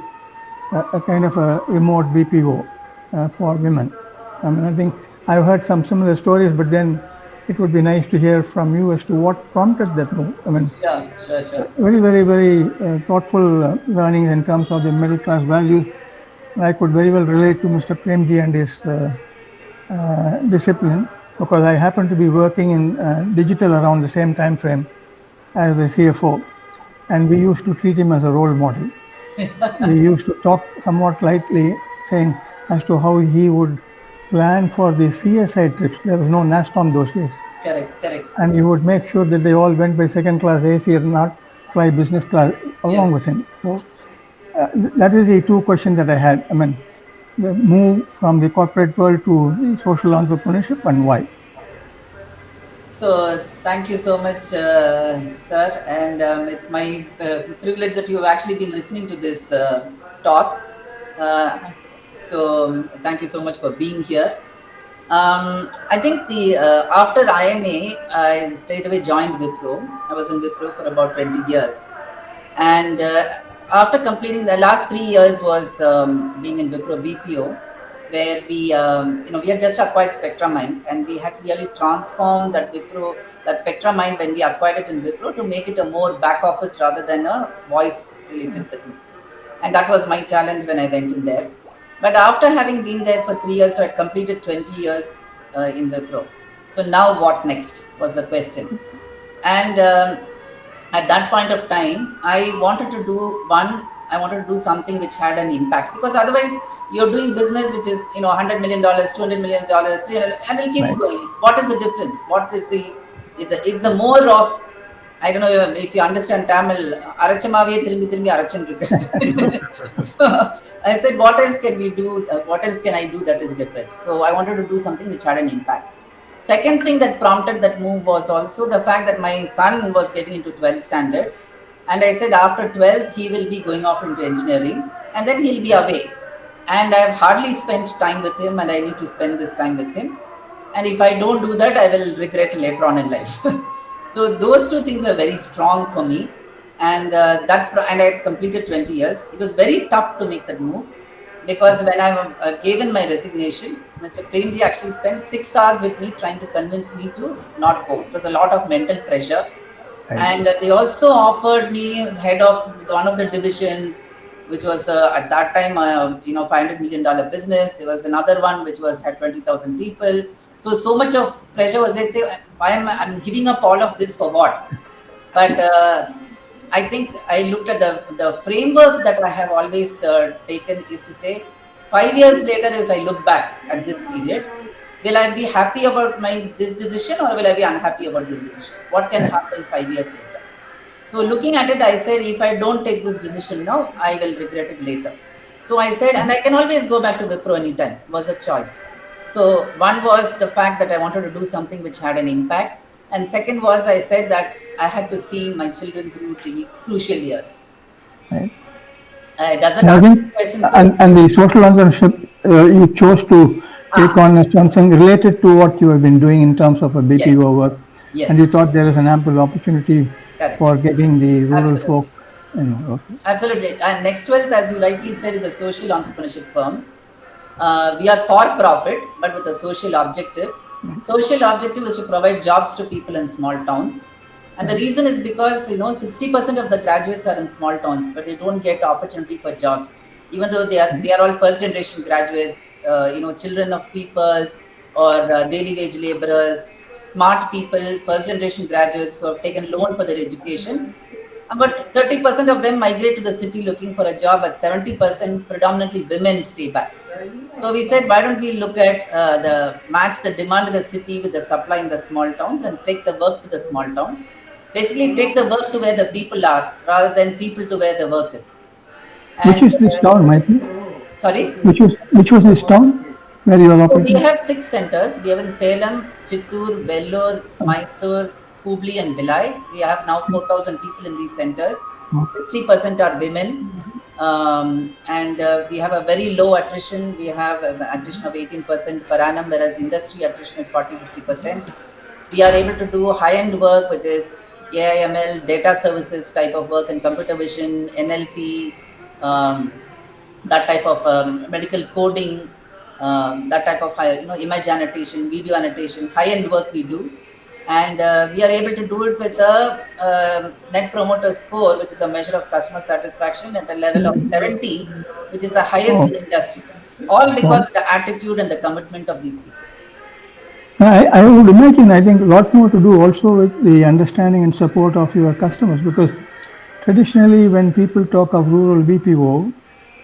a kind of a remote BPO for women? I mean, I think I've heard some similar stories, but then it would be nice to hear from you as to what prompted that move. I mean, sure, sure, sure. very, very, very thoughtful learning in terms of the middle class values. I could very well relate to Mr. Premji and his discipline, because I happened to be working in digital around the same time frame as the CFO, and we used to treat him as a role model. We used to talk somewhat lightly, saying as to how he would plan for the CSI trips. There was no NASCOM those days, Correct, correct. and he would make sure that they all went by second class AC and not fly business class along with Yes. him. So that is the two questions that I had. I mean, the move from the corporate world to the social entrepreneurship, and why. So thank you so much, sir. And it's my privilege that you have actually been listening to this talk. So thank you so much for being here. I think the after IMA, I straight away joined Wipro. I was in Wipro for about 20 years, and after completing the last 3 years was being in Wipro BPO, where we we had just acquired SpectraMind, and we had to really transform that SpectraMind when we acquired it in Wipro to make it a more back office rather than a voice related business, and that was my challenge when I went in there. But after having been there for 3 years, so I completed 20 years in Wipro. So now what next was the question. And at that point of time, I wanted to do I wanted to do something which had an impact, because otherwise you're doing business which is, $100 million, $200 million, 300, and it keeps Right. going. What is the difference? What is it's a more of, I don't know if you understand Tamil, arachamaவே திரும்பி திரும்பி அரச்சன் இருக்கிறது. So I said, what else can we do? What else can I do that is different? So I wanted to do something which had an impact. Second thing that prompted that move was also the fact that my son was getting into 12th standard. And I said, after 12th, he will be going off into engineering, and then he'll be away. And I've hardly spent time with him, and I need to spend this time with him. And if I don't do that, I will regret later on in life. So those two things were very strong for me. And and I completed 20 years. It was very tough to make that move, because when I gave in my resignation, Mr. Premji actually spent 6 hours with me trying to convince me to not go. It was a lot of mental pressure. Right. And they also offered me head of one of the divisions, which was at that time, $500 million business. There was another one which was had 20,000 people. So much of pressure was, they say, I'm giving up all of this for what? But I think I looked at the framework that I have always taken is to say, 5 years later, if I look back at this period, will I be happy about this decision, or will I be unhappy about this decision? What can happen 5 years later? So looking at it, I said, if I don't take this decision now, I will regret it later. So I said, and I can always go back to Wipro anytime, was a choice. So one was the fact that I wanted to do something which had an impact. And second was, I said that I had to see my children through the crucial years. Right. Doesn't I answer think, the question, sir. and the social entrepreneurship you chose to take on as something related to what you have been doing in terms of a Yes, BPO work, and you yes, thought there is an ample opportunity Correct. for getting the rural folk. Absolutely. Okay. Absolutely. And NextWealth, as you rightly said, is a social entrepreneurship firm. We are for profit, but with a social objective. Social objective is to provide jobs to people in small towns. And the reason is because 60% of the graduates are in small towns, but they don't get opportunity for jobs. Even though they are all first generation graduates, children of sweepers or daily wage laborers, smart people, first generation graduates who have taken loan for their education, but 30% of them migrate to the city looking for a job, but 70% predominantly women stay back. So we said, why don't we look at the match the demand in the city with the supply in the small towns and take the work to the small town. Basically, take the work to where the people are rather than people to where the work is. Which And is this town, Maitri? sorry. Which was this town where you are So we operating? have 6 centers. We have in Salem, Chittoor, Vellore, Mysore, Hubli, and Bhilai. We have now 4,000 people in these centers. 60% are women. And we have a very low attrition. We have an attrition of 18% per annum, whereas industry attrition is 40-50%. We are able to do high-end work, which is AIML, data services type of work, and computer vision, NLP, that type of medical coding, that type of image annotation, video annotation, high-end work we do. And we are able to do it with a net promoter score, which is a measure of customer satisfaction at a level of 70, which is the highest Oh, in the industry. All because wow. of the attitude and the commitment of these people. I would imagine, I think, a lot more to do also with the understanding and support of your customers, because traditionally, when people talk of rural BPO,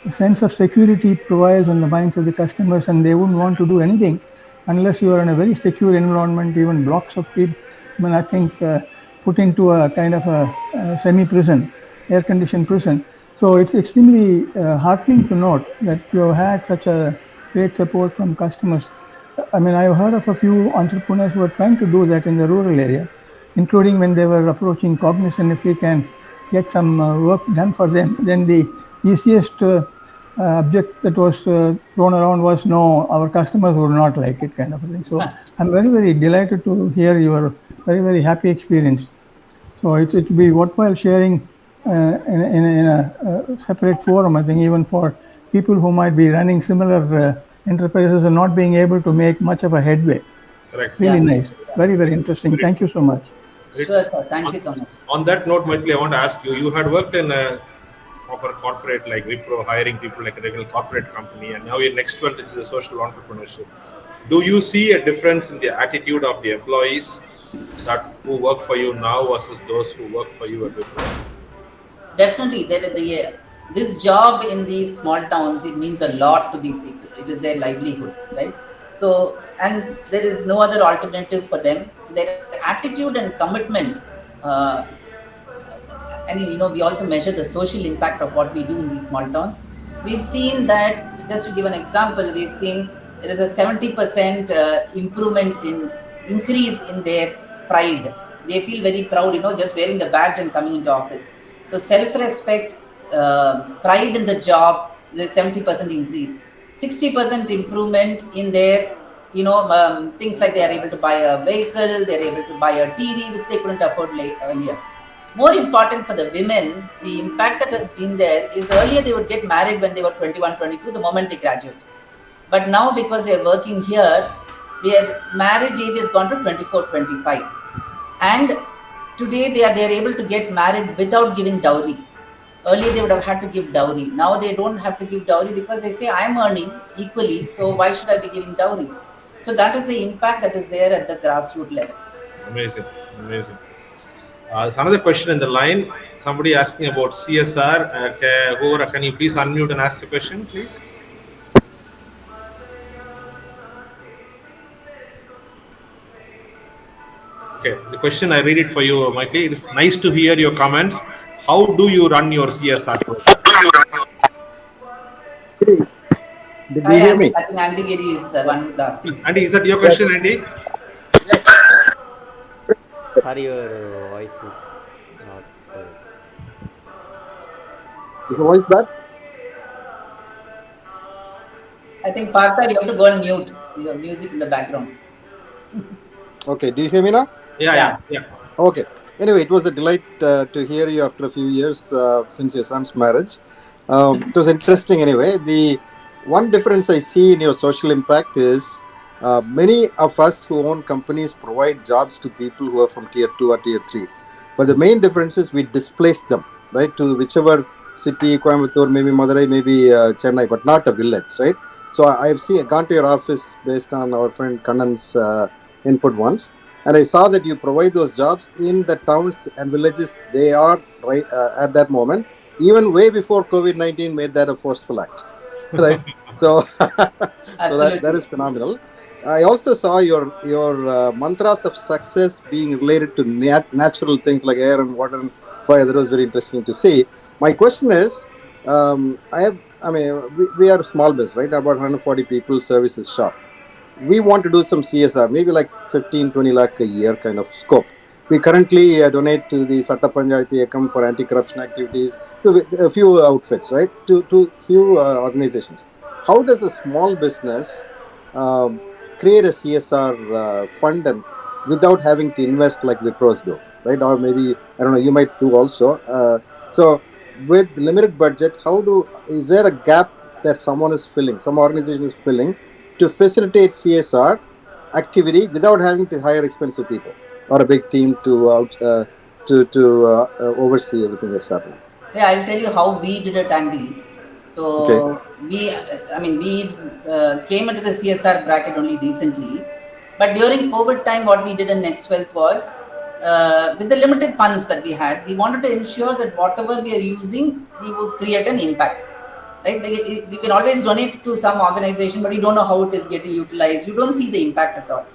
a sense of security prevails on the minds of the customers, and they wouldn't want to do anything unless you are in a very secure environment, even blocks of people. I mean, I think put into a kind of a semi prison, air conditioned prison. So it's extremely heartening to note that you have had such a great support from customers. I mean, I've heard of a few entrepreneurs who are trying to do that in the rural area, including when they were approaching Cognizant. If we can get some work done for them, then the easiest object that was thrown around was, no, our customers would not like it, kind of a thing. So I'm very, very delighted to hear your very, very happy experience. So it would be worthwhile sharing in a separate forum, I think, even for people who might be running similar enterprises and not being able to make much of a headway. Correct. Yeah, Really nice. Very, very interesting. Very, Thank you so much. very sure, sir. Thank on, you so much. on that note, Mythily, I want to ask you, you had worked in a proper corporate like Wipro, hiring people like a regular corporate company, and now you're NextWealth, which is a social entrepreneurship. Do you see a difference in the attitude of the employees that who work for you now versus those who work for you at Wipro? Definitely, this job in these small towns, it means a lot to these people. It is their livelihood, right? So, and there is no other alternative for them. So their attitude and commitment, uh, and we also measure the social impact of what we do in these small towns. We've seen that, just to give an example, we've seen there is a 70% improvement in increase in their pride. They feel very proud, just wearing the badge and coming into office. So self-respect, pride in the job is a 70% increase. 60% improvement in their things, like they are able to buy a vehicle, they're able to buy a TV, which they couldn't afford earlier. More important for the women, the impact that has been there is, earlier they would get married when they were 21, 22, the moment they graduate. But now, because they're working here, their marriage age has gone to 24, 25. And today they're able to get married without giving dowry. Earlier they would have had to give dowry. Now they don't have to give dowry because they say, I'm earning equally, so why should I be giving dowry? So that is the impact that is there at the grassroots level. Amazing, amazing. There's another question in the line. Somebody asking about CSR. Whoever, can you please unmute and ask the question, please? Okay, the question, I read it for you, Mikey. It is nice to hear your comments. How do you run your CSR program? Did Hi, you hear Andy. me? I think Andy Giri is the one who's asking. Andy, is that your Yes. question, Andy? Sorry, your voice is not. Is the voice bad? I think Partha, you have to go and mute your music in the background. Okay. Do you hear me now? Yeah, Yeah. yeah, yeah. Okay. Anyway, it was a delight to hear you after a few years since your son's marriage. It was interesting anyway. The one difference I see in your social impact is many of us who own companies provide jobs to people who are from tier 2 or tier 3. But the main difference is we displace them, right, to whichever city, Coimbatore, maybe Madurai, maybe Chennai, but not a village, right? So I've gone to your office based on our friend Kannan's input once, and I saw that you provide those jobs in the towns and villages they are right at that moment, even way before COVID-19 made that a forceful act, right? So, so that Absolutely. is phenomenal. I also saw your mantras of success being related to natural things like air and water and fire. That was very interesting to see. My question is, I mean, we are a small business, right? About 140 people, services shop. We want to do some CSR, maybe like 15, 20 lakh a year kind of scope. We currently donate to the Satta Panchayati Ekam for anti-corruption activities to a few outfits, right? To few organizations. How does a small business um, create a CSR fund and without having to invest like Wipros do, right? Or maybe I don't know, you might do also. So with limited budget, is there a gap that someone is filling, some organization is filling to facilitate CSR activity without having to hire expensive people or a big team to oversee everything that's happening. Yeah, I'll tell you how we did it, Andy. Okay. So we came into the CSR bracket only recently, but during COVID time, what we did in NextWealth was, with the limited funds that we had, we wanted to ensure that whatever we are using, we would create an impact. Right? You can always donate to some organization, but you don't know how it is getting utilized. You don't see the impact at all.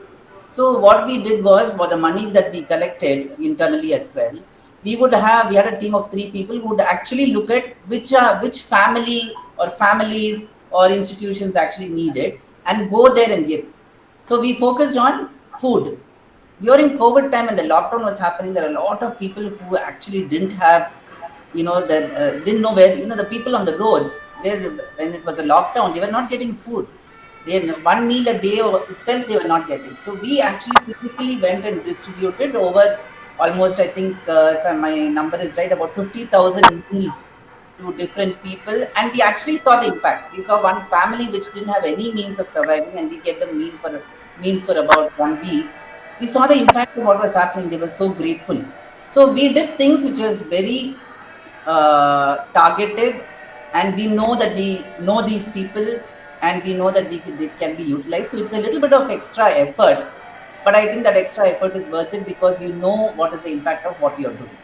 So what we did was, for the money that we collected internally as well, we had a team of 3 people who would actually look at which family or families or institutions actually need it and go there and give. So we focused on food. During COVID time and the lockdown was happening, there are a lot of people who actually didn't have, that didn't know where, the people on the roads there, when it was a lockdown, they were not getting food. They, one meal a day itself they were not getting. So we actually physically went and distributed over almost, I think, if my number is right, about 50,000 meals to different people, and we actually saw the impact. We saw one family which didn't have any means of surviving, and we gave them meals for about 1 week. We saw the impact of what was happening. They were so grateful. So we did things which was very targeted, and we know that we know these people, and we know that it can be utilized. So it's a little bit of extra effort, but I think that extra effort is worth it because you know what is the impact of what you're doing.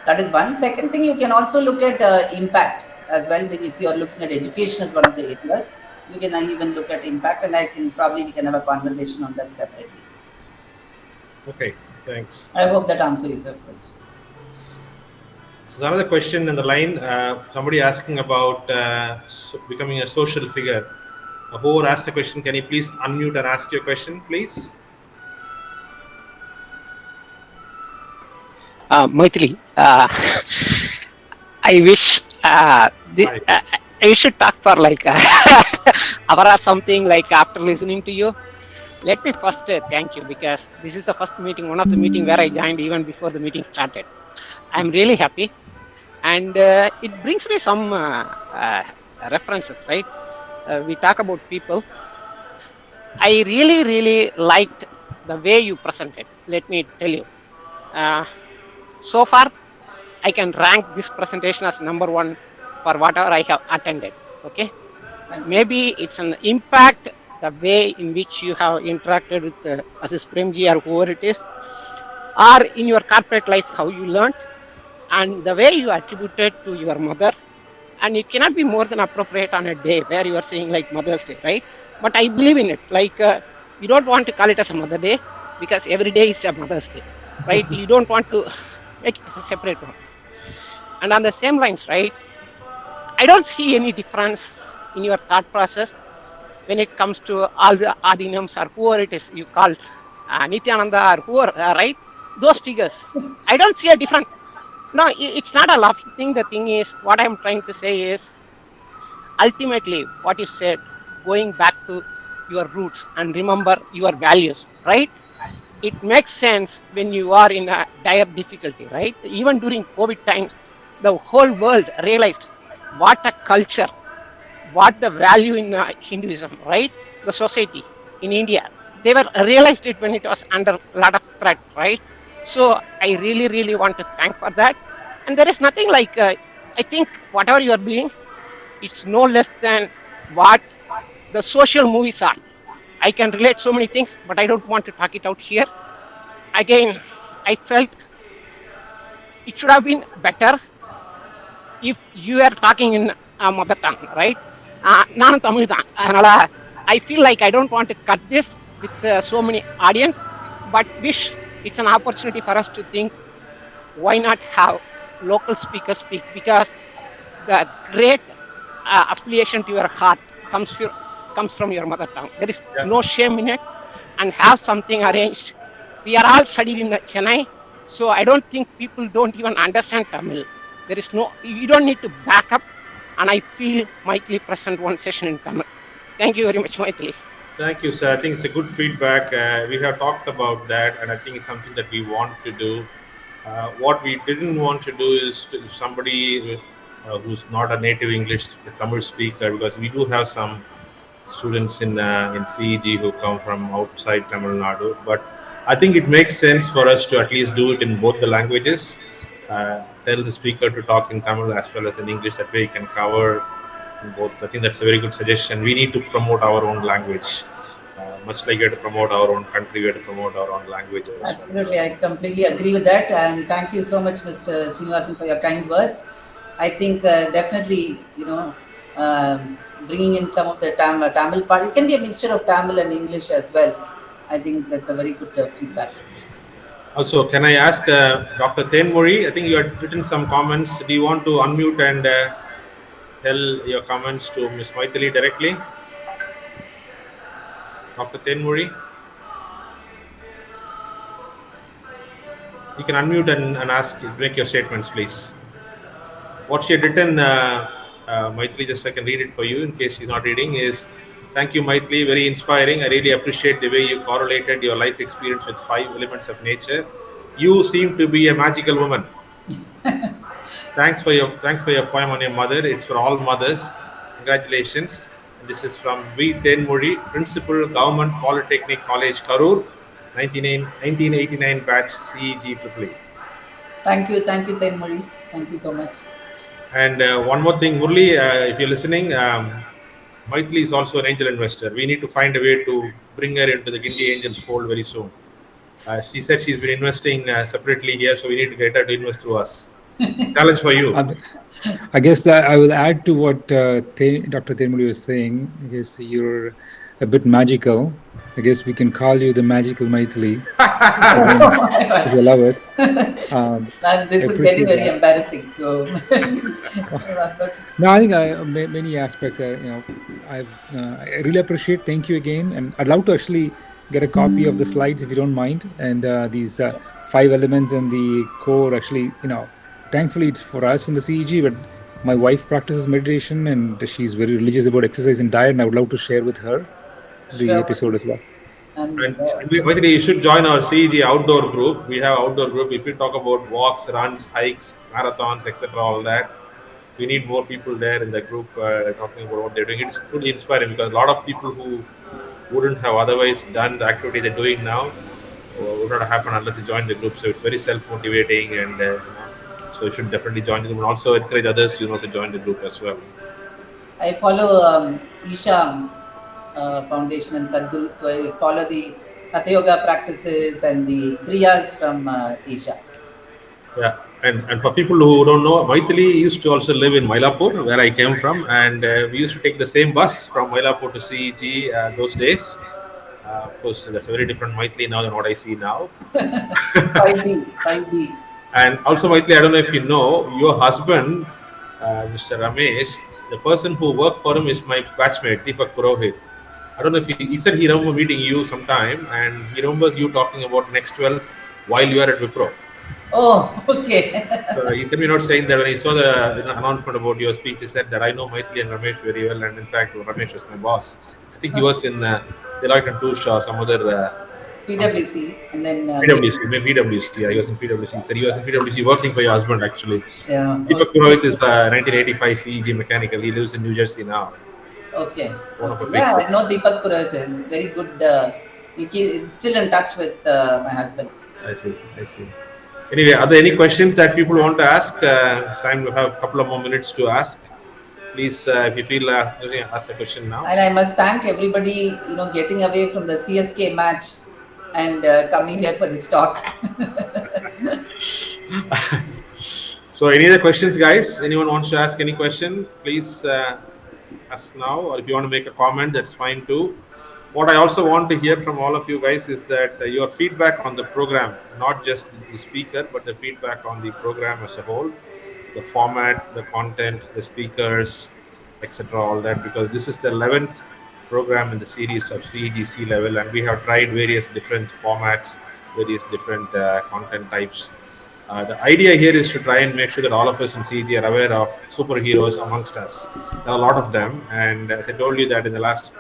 That is one. Second thing, you can also look at impact as well. If you're looking at education as one of the areas, you can even look at impact, and we can have a conversation on that separately. Okay, thanks. I hope that answers your question. So there's another question in the line. Somebody asking about becoming a social figure. Whoever asked the question, can you please unmute and ask your question, please? Mythily, I wish Hi. I should talk for like hour or something. Like after listening to you, let me first thank you, because this is the first meeting, one of the meeting where I joined even before the meeting started. I'm really happy, and it brings me some references. Right, we talk about people. I really liked the way you presented. Let me tell you. Uh, so far, I can rank this presentation as number one for whatever I have attended. Okay, maybe it's an impact, the way in which you have interacted with Assis Premji or whoever it is, or in your corporate life how you learned, and the way you attributed to your mother. And it cannot be more than appropriate on a day where you are saying like Mother's Day, right? But I believe in it. Like you don't want to call it as a Mother Day, because every day is a Mother's Day, right? You don't want to make it as a separate one. And on the same lines, right, I don't see any difference in your thought process when it comes to all the Adinams or whoever it is you call Nityananda or whoever, right? Those figures, I don't see a difference. No, it's not a laughing thing. The thing is, what I'm trying to say is, ultimately, what you said, going back to your roots and remember your values, right? it makes sense when you are in a dire difficulty, right? Even during COVID times, the whole world realized what a culture, what the value in Hinduism, right? The society in India, they were realized it when it was under a lot of threat, right? So I really, really want to thank for that. And there is nothing like I think whatever you are doing, it's no less than what the social movies are. I can relate so many things, but I don't want to talk it out here. Again, I felt it should have been better if you are talking in mother tongue, right? நானும் தமிழ் தான் அதனால I feel like I don't want to cut this with so many audience, but wish it's an opportunity for us to think why not have local speakers speak, because the great affiliation to your heart comes from your mother tongue. There is Yeah. no shame in it, and have something arranged. We are all studied in Chennai, so I don't think people don't even understand Tamil. There is no, you don't need to back up, and I feel Mythily present one session in Tamil. Thank you very much, Mythily. Thank you, sir. I think it's a good feedback. We have talked about that, and I think it's something that we want to do. What we didn't want to do is to, if somebody who's not a native English Tamil speaker, because we do have some students in CEG who come from outside Tamil Nadu. But I think it makes sense for us to at least do it in both the languages. Tell the speaker to talk in Tamil as well as in English. That way, you can cover both. I think that's a very good suggestion. We need to promote our own language. Much like we have to promote our own country, we have to promote our own language as well. Absolutely, I completely agree with that. And thank you so much, Mr. Srinivasan, for your kind words. I think definitely, bringing in some of the Tamil part, it can be a mixture of Tamil and English as well. I think that's a very good feedback. Also, can I ask Dr. Tenmuri? I think you had written some comments. Do you want to unmute and tell your comments to Ms. Mythily directly? Dr. Tenmuri? You can unmute and ask, make your statements, please. What she had written, Mythily, just I can read it for you in case she's not reading, is thank you, Mythily, very inspiring. I really appreciate the way you correlated your life experience with 5 elements of nature. You seem to be a magical woman. Thanks for your poem on your mother. It's for all mothers. Congratulations. This is from V. Tenmuri, Principal, Government Polytechnic College, Karur, 1989 batch CEG EEE. Thank you, Tenmuri. Thank you so much. And one more thing, Murli, if you're listening, Mythily is also an angel investor. We need to find a way to bring her into the Guindy Angels fold very soon. She said she's been investing separately here, so we need to get her to invest through us. Challenge for you. I guess I will add to what Dr. Tenmuri was saying. I guess you're a bit magical. I guess we can call you the magical Mythily. If you allow us. This is getting very embarrassing. So, no, I think many aspects. I really appreciate. Thank you again, and I'd love to actually get a copy of the slides if you don't mind. And these 5 elements and the core. Actually, thankfully it's for us in the CEG, but my wife practices meditation and she's very religious about exercise and diet, and I would love to share with her the episode as well. And Mythily, you should join our CEG outdoor group. We have outdoor group. If we talk about walks, runs, hikes, marathons, etc., all that, we need more people there in the group talking about what they're doing. It's truly inspiring because a lot of people who wouldn't have otherwise done the activity they're doing now would not happen unless they join the group. So it's very self-motivating, and so you should definitely join the group, and also encourage others, to join the group as well. I follow Isha Foundation and Sadhguru, so I follow the Hatha Yoga practices and the Kriyas from Isha. Yeah, and for people who don't know, Mythily used to also live in Mylapore, where I came from, and we used to take the same bus from Mylapore to CEG those days. Of course, that's a very different Mythily now than what I see now. 5B. And also, Mythily, I don't know if you know, your husband, Mr. Ramesh, the person who worked for him is my batchmate, Deepak Purohit. I don't know if he said he remember meeting you sometime, and he remembers you talking about NextWealth while you are at Wipro. Oh, okay. So he sent me a note saying that when he saw the announcement about your speech, he said that I know Mythily and Ramesh very well, and in fact, Ramesh was my boss. I think he was in Deloitte and Touche or some other PwC, and then PwC, maybe PwC. I was in PwC. He said he was in PwC working for your husband actually. yeah. Deepak Purohit is 1985 CEG mechanical. He lives in New Jersey now. Okay, One of okay. a big Yeah, four. I know Deepak Purohit is very good. Is still in touch with my husband. I see. I see. Anyway, are there any questions that people want to ask? It's time to have a couple of more minutes to ask. Please, if you feel ask the question now. And I must thank everybody, getting away from the CSK match and coming here for this talk. So, any other questions, guys? Anyone wants to ask any question? Please ask now, or if you want to make a comment, that's fine too. What I also want to hear from all of you guys is that your feedback on the program, not just the speaker, but the feedback on the program as a whole, the format, the content, the speakers, etc. All that, because this is the 11th program in the series of CEGC level, and we have tried various different formats, various different content types. The idea here is to try and make sure that all of us in CG are aware of superheroes amongst us. There are a lot of them, and as I told you that in the last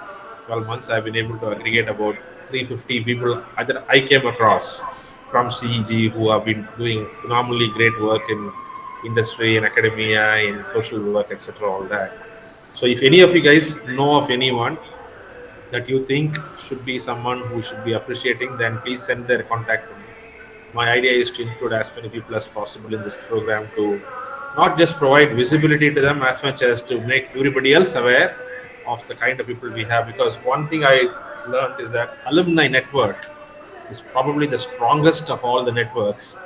12 months, I've been able to aggregate about 350 people that I came across from CEG who have been doing phenomenally great work in industry, in academia, in social work, etc. All that. So, if any of you guys know of anyone that you think should be someone who should be appreciating, then please send their contact to me. My idea is to include as many people as possible in this program to not just provide visibility to them as much as to make everybody else aware of the kind of people we have. Because one thing I learned is that alumni network is probably the strongest of all the networks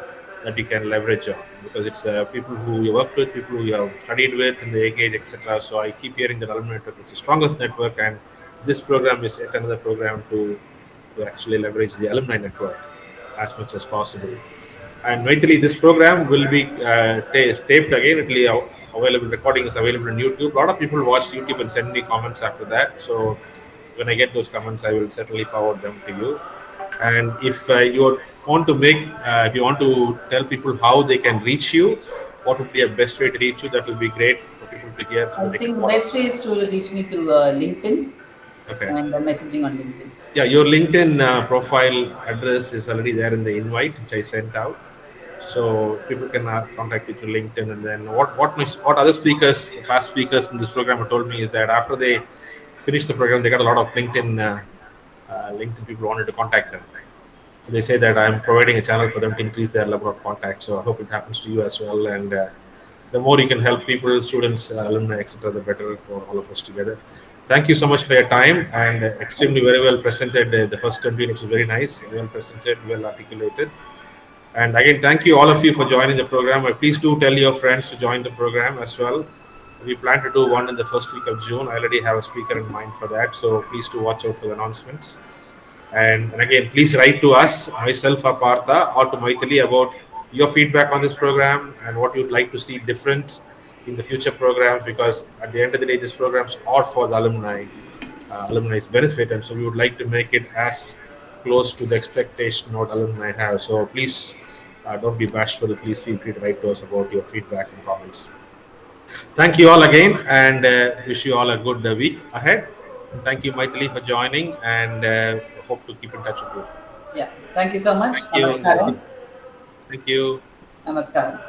that you can leverage on, because it's people who you work with, people who you have studied with in the age, etc. So I keep hearing that alumni network is the strongest network, and this program is yet another program to actually leverage the alumni network as much as possible. And Mythily, this program will be taped again. It will be available. Recording is available on YouTube. A lot of people watch YouTube and send me comments after that. So when I get those comments, I will certainly forward them to you. And if you want to if you want to tell people how they can reach you, what would be a best way to reach you? That will be great for people to hear so I that they can think the follow. best way is to reach me through LinkedIn Okay. and messaging on LinkedIn. Yeah, your LinkedIn profile address is already there in the invite which I sent out. So people can contact you through LinkedIn. And then what other speakers, past speakers in this program have told me is that after they finished the program, they got a lot of LinkedIn people wanted to contact them. So they say that I'm providing a channel for them to increase their level of contact. So I hope it happens to you as well. And the more you can help people, students, alumni, etc., the better for all of us together. Thank you so much for your time, and extremely very well presented. The first 20 minutes was very nice, well presented, well articulated. And again, thank you all of you for joining the program. Please do tell your friends to join the program as well. We plan to do one in the first week of June. I already have a speaker in mind for that. So please do watch out for the announcements. And again, please write to us, myself or Partha, or to Mythily about your feedback on this program and what you'd like to see different in the future programs, because at the end of the day, these programs are for the alumni's benefit, and so we would like to make it as close to the expectation what alumni have. So please don't be bashful. Please feel free to write to us about your feedback and comments. Thank you all again, and wish you all a good week ahead. And thank you, Mythily, for joining, and hope to keep in touch with you. Yeah. Thank you so much. Thank you. Namaskaram. Thank you. Namaskaram.